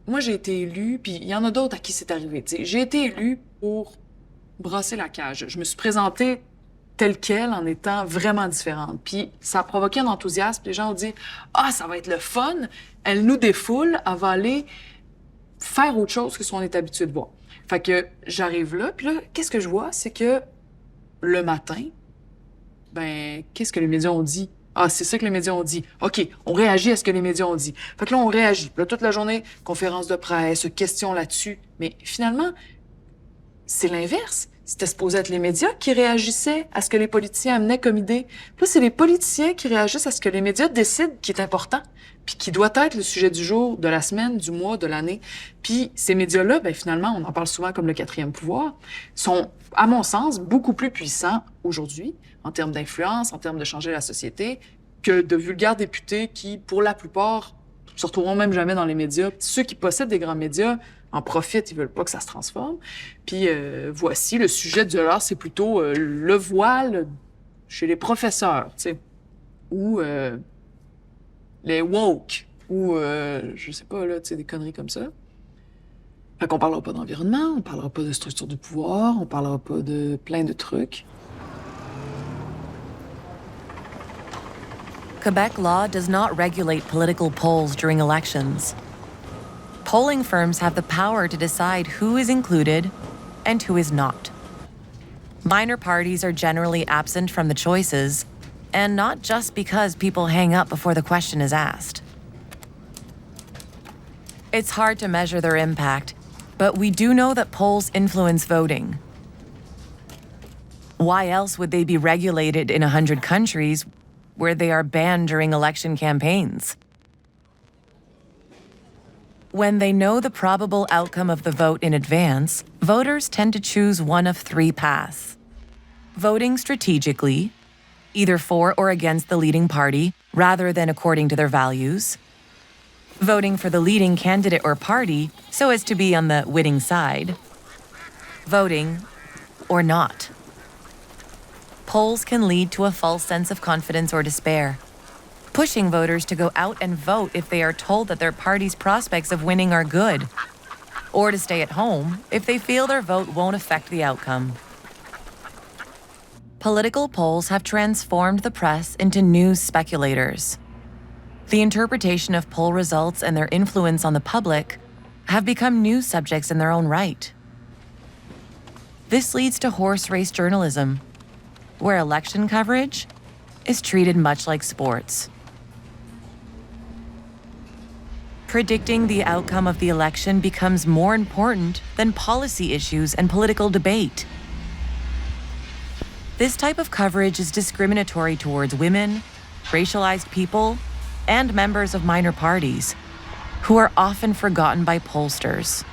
moi, j'ai été élue, puis il y en a d'autres à qui c'est arrivé, tu sais. J'ai été élue pour brasser la cage. Je me suis présentée telle quelle en étant vraiment différente. Puis ça a provoqué un enthousiasme. Les gens ont dit « Ah, ça va être le fun! Elle nous défoule, elle va aller faire autre chose que ce qu'on est habitué de voir. » Fait que j'arrive là, puis là, qu'est-ce que je vois? C'est que le matin, ben, qu'est-ce que les médias ont dit? Ah, c'est ça que les médias ont dit. OK, on réagit à ce que les médias ont dit. Fait que là, on réagit. Puis là, toute la journée, conférence de presse, questions là-dessus. Mais finalement, c'est l'inverse. C'était supposé être les médias qui réagissaient à ce que les politiciens amenaient comme idée. Puis là, c'est les politiciens qui réagissent à ce que les médias décident qui est important, puis qui doit être le sujet du jour, de la semaine, du mois, de l'année. Puis ces médias-là, ben finalement, on en parle souvent comme le quatrième pouvoir, sont, à mon sens, beaucoup plus puissants aujourd'hui, en termes d'influence, en termes de changer la société, que de vulgaires députés qui, pour la plupart, se retrouveront même jamais dans les médias. Ceux qui possèdent des grands médias en profitent, ils veulent pas que ça se transforme. Puis voici, le sujet de l'heure, c'est plutôt le voile chez les professeurs, tu sais, ou les woke, ou je sais pas, là, tu sais, des conneries comme ça. Fait qu'on parlera pas d'environnement, on parlera pas de structure du pouvoir, on parlera pas de plein de trucs. Quebec law does not regulate political polls during elections. Polling firms have the power to decide who is included and who is not. Minor parties are generally absent from the choices, and not just because people hang up before the question is asked. It's hard to measure their impact, but we do know that polls influence voting. Why else would they be regulated in 100 countries where they are banned during election campaigns? When they know the probable outcome of the vote in advance, voters tend to choose one of three paths. Voting strategically, either for or against the leading party, rather than according to their values. Voting for the leading candidate or party, so as to be on the winning side. Voting or not. Polls can lead to a false sense of confidence or despair, pushing voters to go out and vote if they are told that their party's prospects of winning are good, or to stay at home if they feel their vote won't affect the outcome. Political polls have transformed the press into news speculators. The interpretation of poll results and their influence on the public have become news subjects in their own right. This leads to horse race journalism, where election coverage is treated much like sports. Predicting the outcome of the election becomes more important than policy issues and political debate. This type of coverage is discriminatory towards women, racialized people, and members of minor parties, who are often forgotten by pollsters.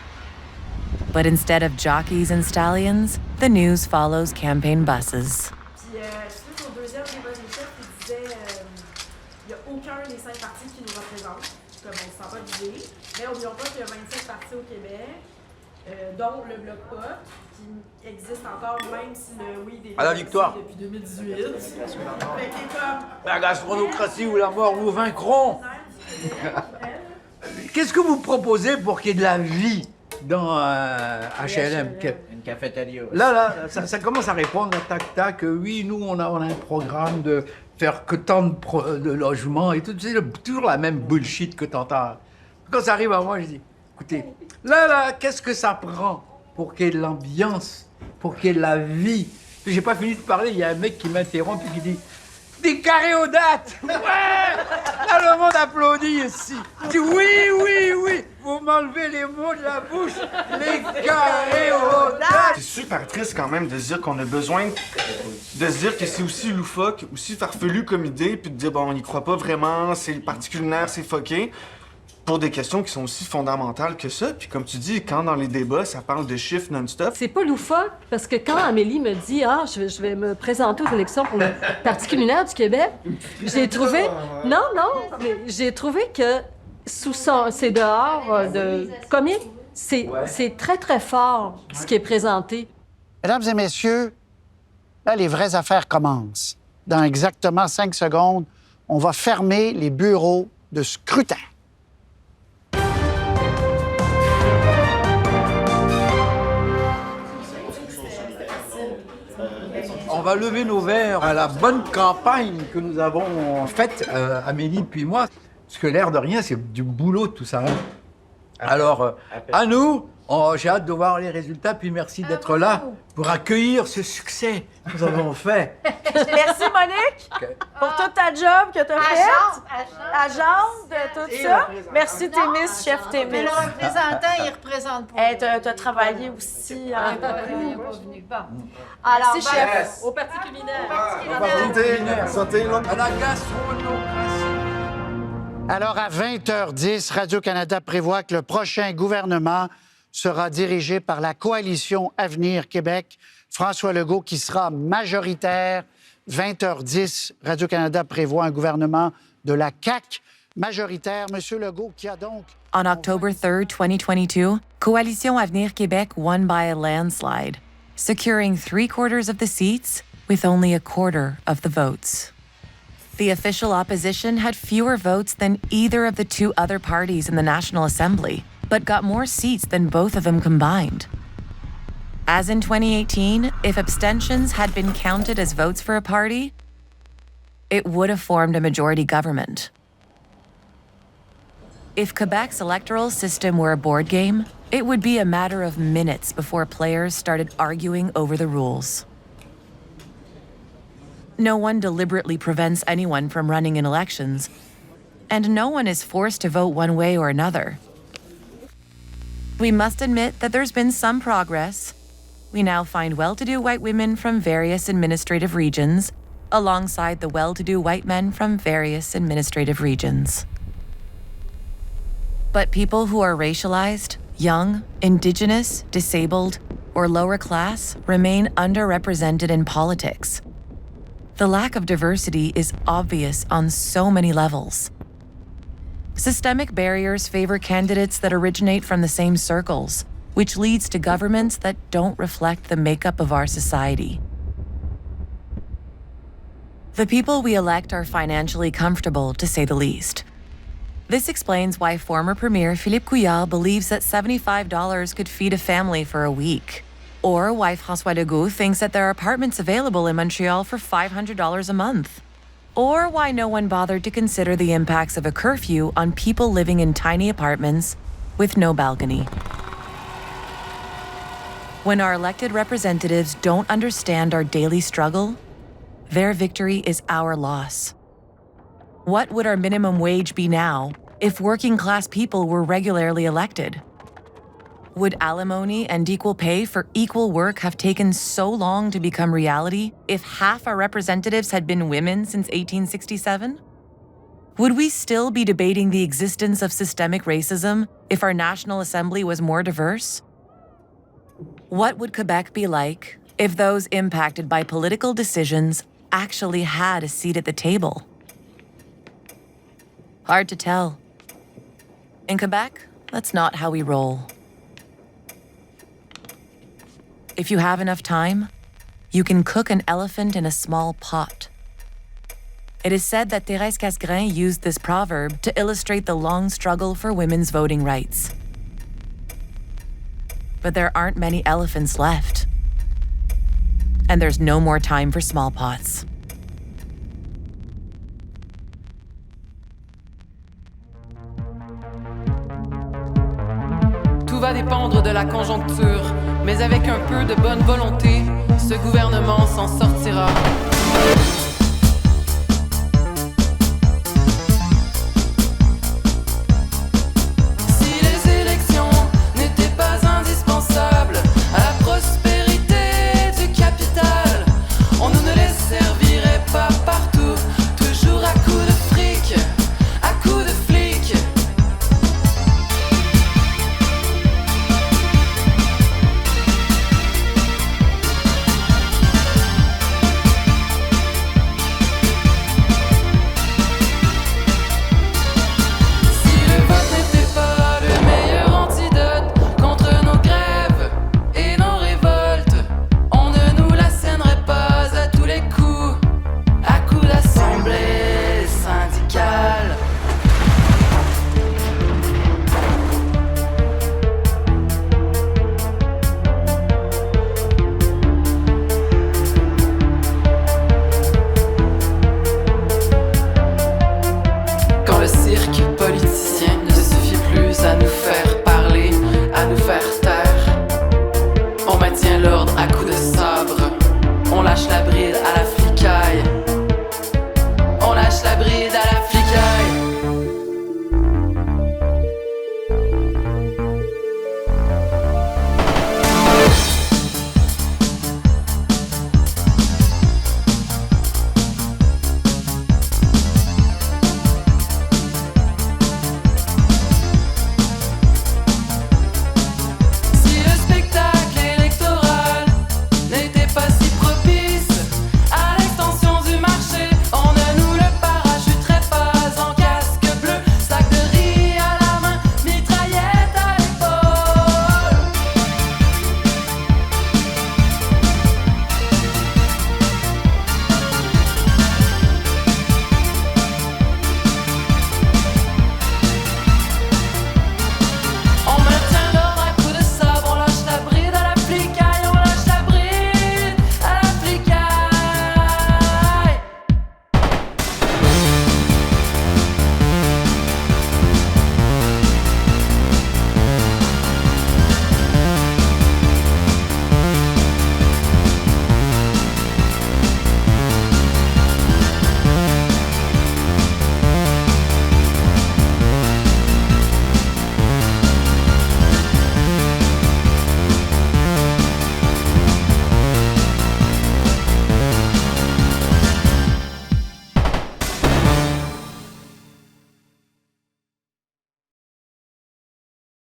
But instead of jockeys and stallions, the news follows campaign buses. Au deuxième débat des chefs, il disait il n'y a aucun des 5 partis qui nous représentent, comme on ne se sent pas visé. Mais n'oublions pas qu'il y a 25 partis au Québec, dont le Bloc Pot, qui existe encore même si le oui des à la victoire depuis 2018. Comme... La gastronocratie ou la mort nous vaincront. Qu'est-ce que vous proposez pour qu'il y ait de la vie dans HLM? Une cafétéria. Là, ça commence à répondre, tac, oui, nous, on a un programme de faire que tant de logements et tout. C'est toujours la même bullshit que t'entends. Quand ça arrive à moi, je dis, écoutez, là, qu'est-ce que ça prend pour qu'il y ait de l'ambiance, pour qu'il y ait de la vie? Puis j'ai pas fini de parler, il y a un mec qui m'interrompt et qui dit, des caréodates! Ouais! Là, le monde applaudit ici. Je dis, oui, vous m'enlevez les mots de la bouche, les caréodates! C'est super triste quand même de se dire qu'on a besoin de se dire que c'est aussi loufoque, aussi farfelu comme idée, puis de dire, bon, on n'y croit pas vraiment, c'est le parti culinaire, c'est fucké, pour des questions qui sont aussi fondamentales que ça. Puis comme tu dis, quand dans les débats, ça parle de chiffres non-stop. C'est pas loufoque, parce que quand Amélie me dit « Ah, je vais me présenter aux élections pour le Parti culinaire du Québec », j'ai trouvé... Non, mais j'ai trouvé que sous ses dehors de... Combien? C'est très, très fort, ce qui est présenté. Mesdames et messieurs, là, les vraies affaires commencent. Dans exactement 5 secondes, on va fermer les bureaux de scrutin. On va lever nos verres à la bonne campagne que nous avons faite, Amélie puis moi. Parce que l'air de rien, c'est du boulot tout ça. Hein? Alors, à nous, j'ai hâte de voir les résultats, puis merci d'être là pour accueillir ce succès que nous avons fait. Merci, Monique, pour toute ta job que tu as faite. Agente, de tout ça. Merci, Témis, chef Témis. Mais le représentant, il représente pas. Tu as travaillé aussi. Il n'est pas venu. Bon. Alors, Merci, chef. Au Parti culinaire. Santé, à la gastronomie. Alors, à 20h10, Radio-Canada prévoit que le prochain gouvernement sera dirigé par la coalition Avenir Québec. François Legault qui sera majoritaire. 20h10, Radio-Canada prévoit un gouvernement de la CAQ majoritaire. Monsieur Legault qui a donc... On October 3rd, 2022, Coalition Avenir Québec won by a landslide, securing 3/4 of the seats with only 1/4 of the votes. The official opposition had fewer votes than either of the 2 other parties in the National Assembly, but got more seats than both of them combined. As in 2018, if abstentions had been counted as votes for a party, it would have formed a majority government. If Quebec's electoral system were a board game, it would be a matter of minutes before players started arguing over the rules. No one deliberately prevents anyone from running in elections, and no one is forced to vote one way or another. We must admit that there's been some progress. We now find well-to-do white women from various administrative regions, alongside the well-to-do white men from various administrative regions. But people who are racialized, young, Indigenous, disabled, or lower class remain underrepresented in politics. The lack of diversity is obvious on so many levels. Systemic barriers favor candidates that originate from the same circles, which leads to governments that don't reflect the makeup of our society. The people we elect are financially comfortable, to say the least. This explains why former Premier Philippe Couillard believes that $75 could feed a family for a week. Or why François Legault thinks that there are apartments available in Montreal for $500 a month. Or why no one bothered to consider the impacts of a curfew on people living in tiny apartments with no balcony. When our elected representatives don't understand our daily struggle, their victory is our loss. What would our minimum wage be now if working class people were regularly elected? Would alimony and equal pay for equal work have taken so long to become reality if half our representatives had been women since 1867? Would we still be debating the existence of systemic racism if our National Assembly was more diverse? What would Quebec be like if those impacted by political decisions actually had a seat at the table? Hard to tell. In Quebec, that's not how we roll. If you have enough time, you can cook an elephant in a small pot. It is said that Thérèse Casgrain used this proverb to illustrate the long struggle for women's voting rights. But there aren't many elephants left. And there's no more time for small pots. Tout va dépendre de la conjoncture, mais avec un peu de bonne volonté, ce gouvernement s'en sortira.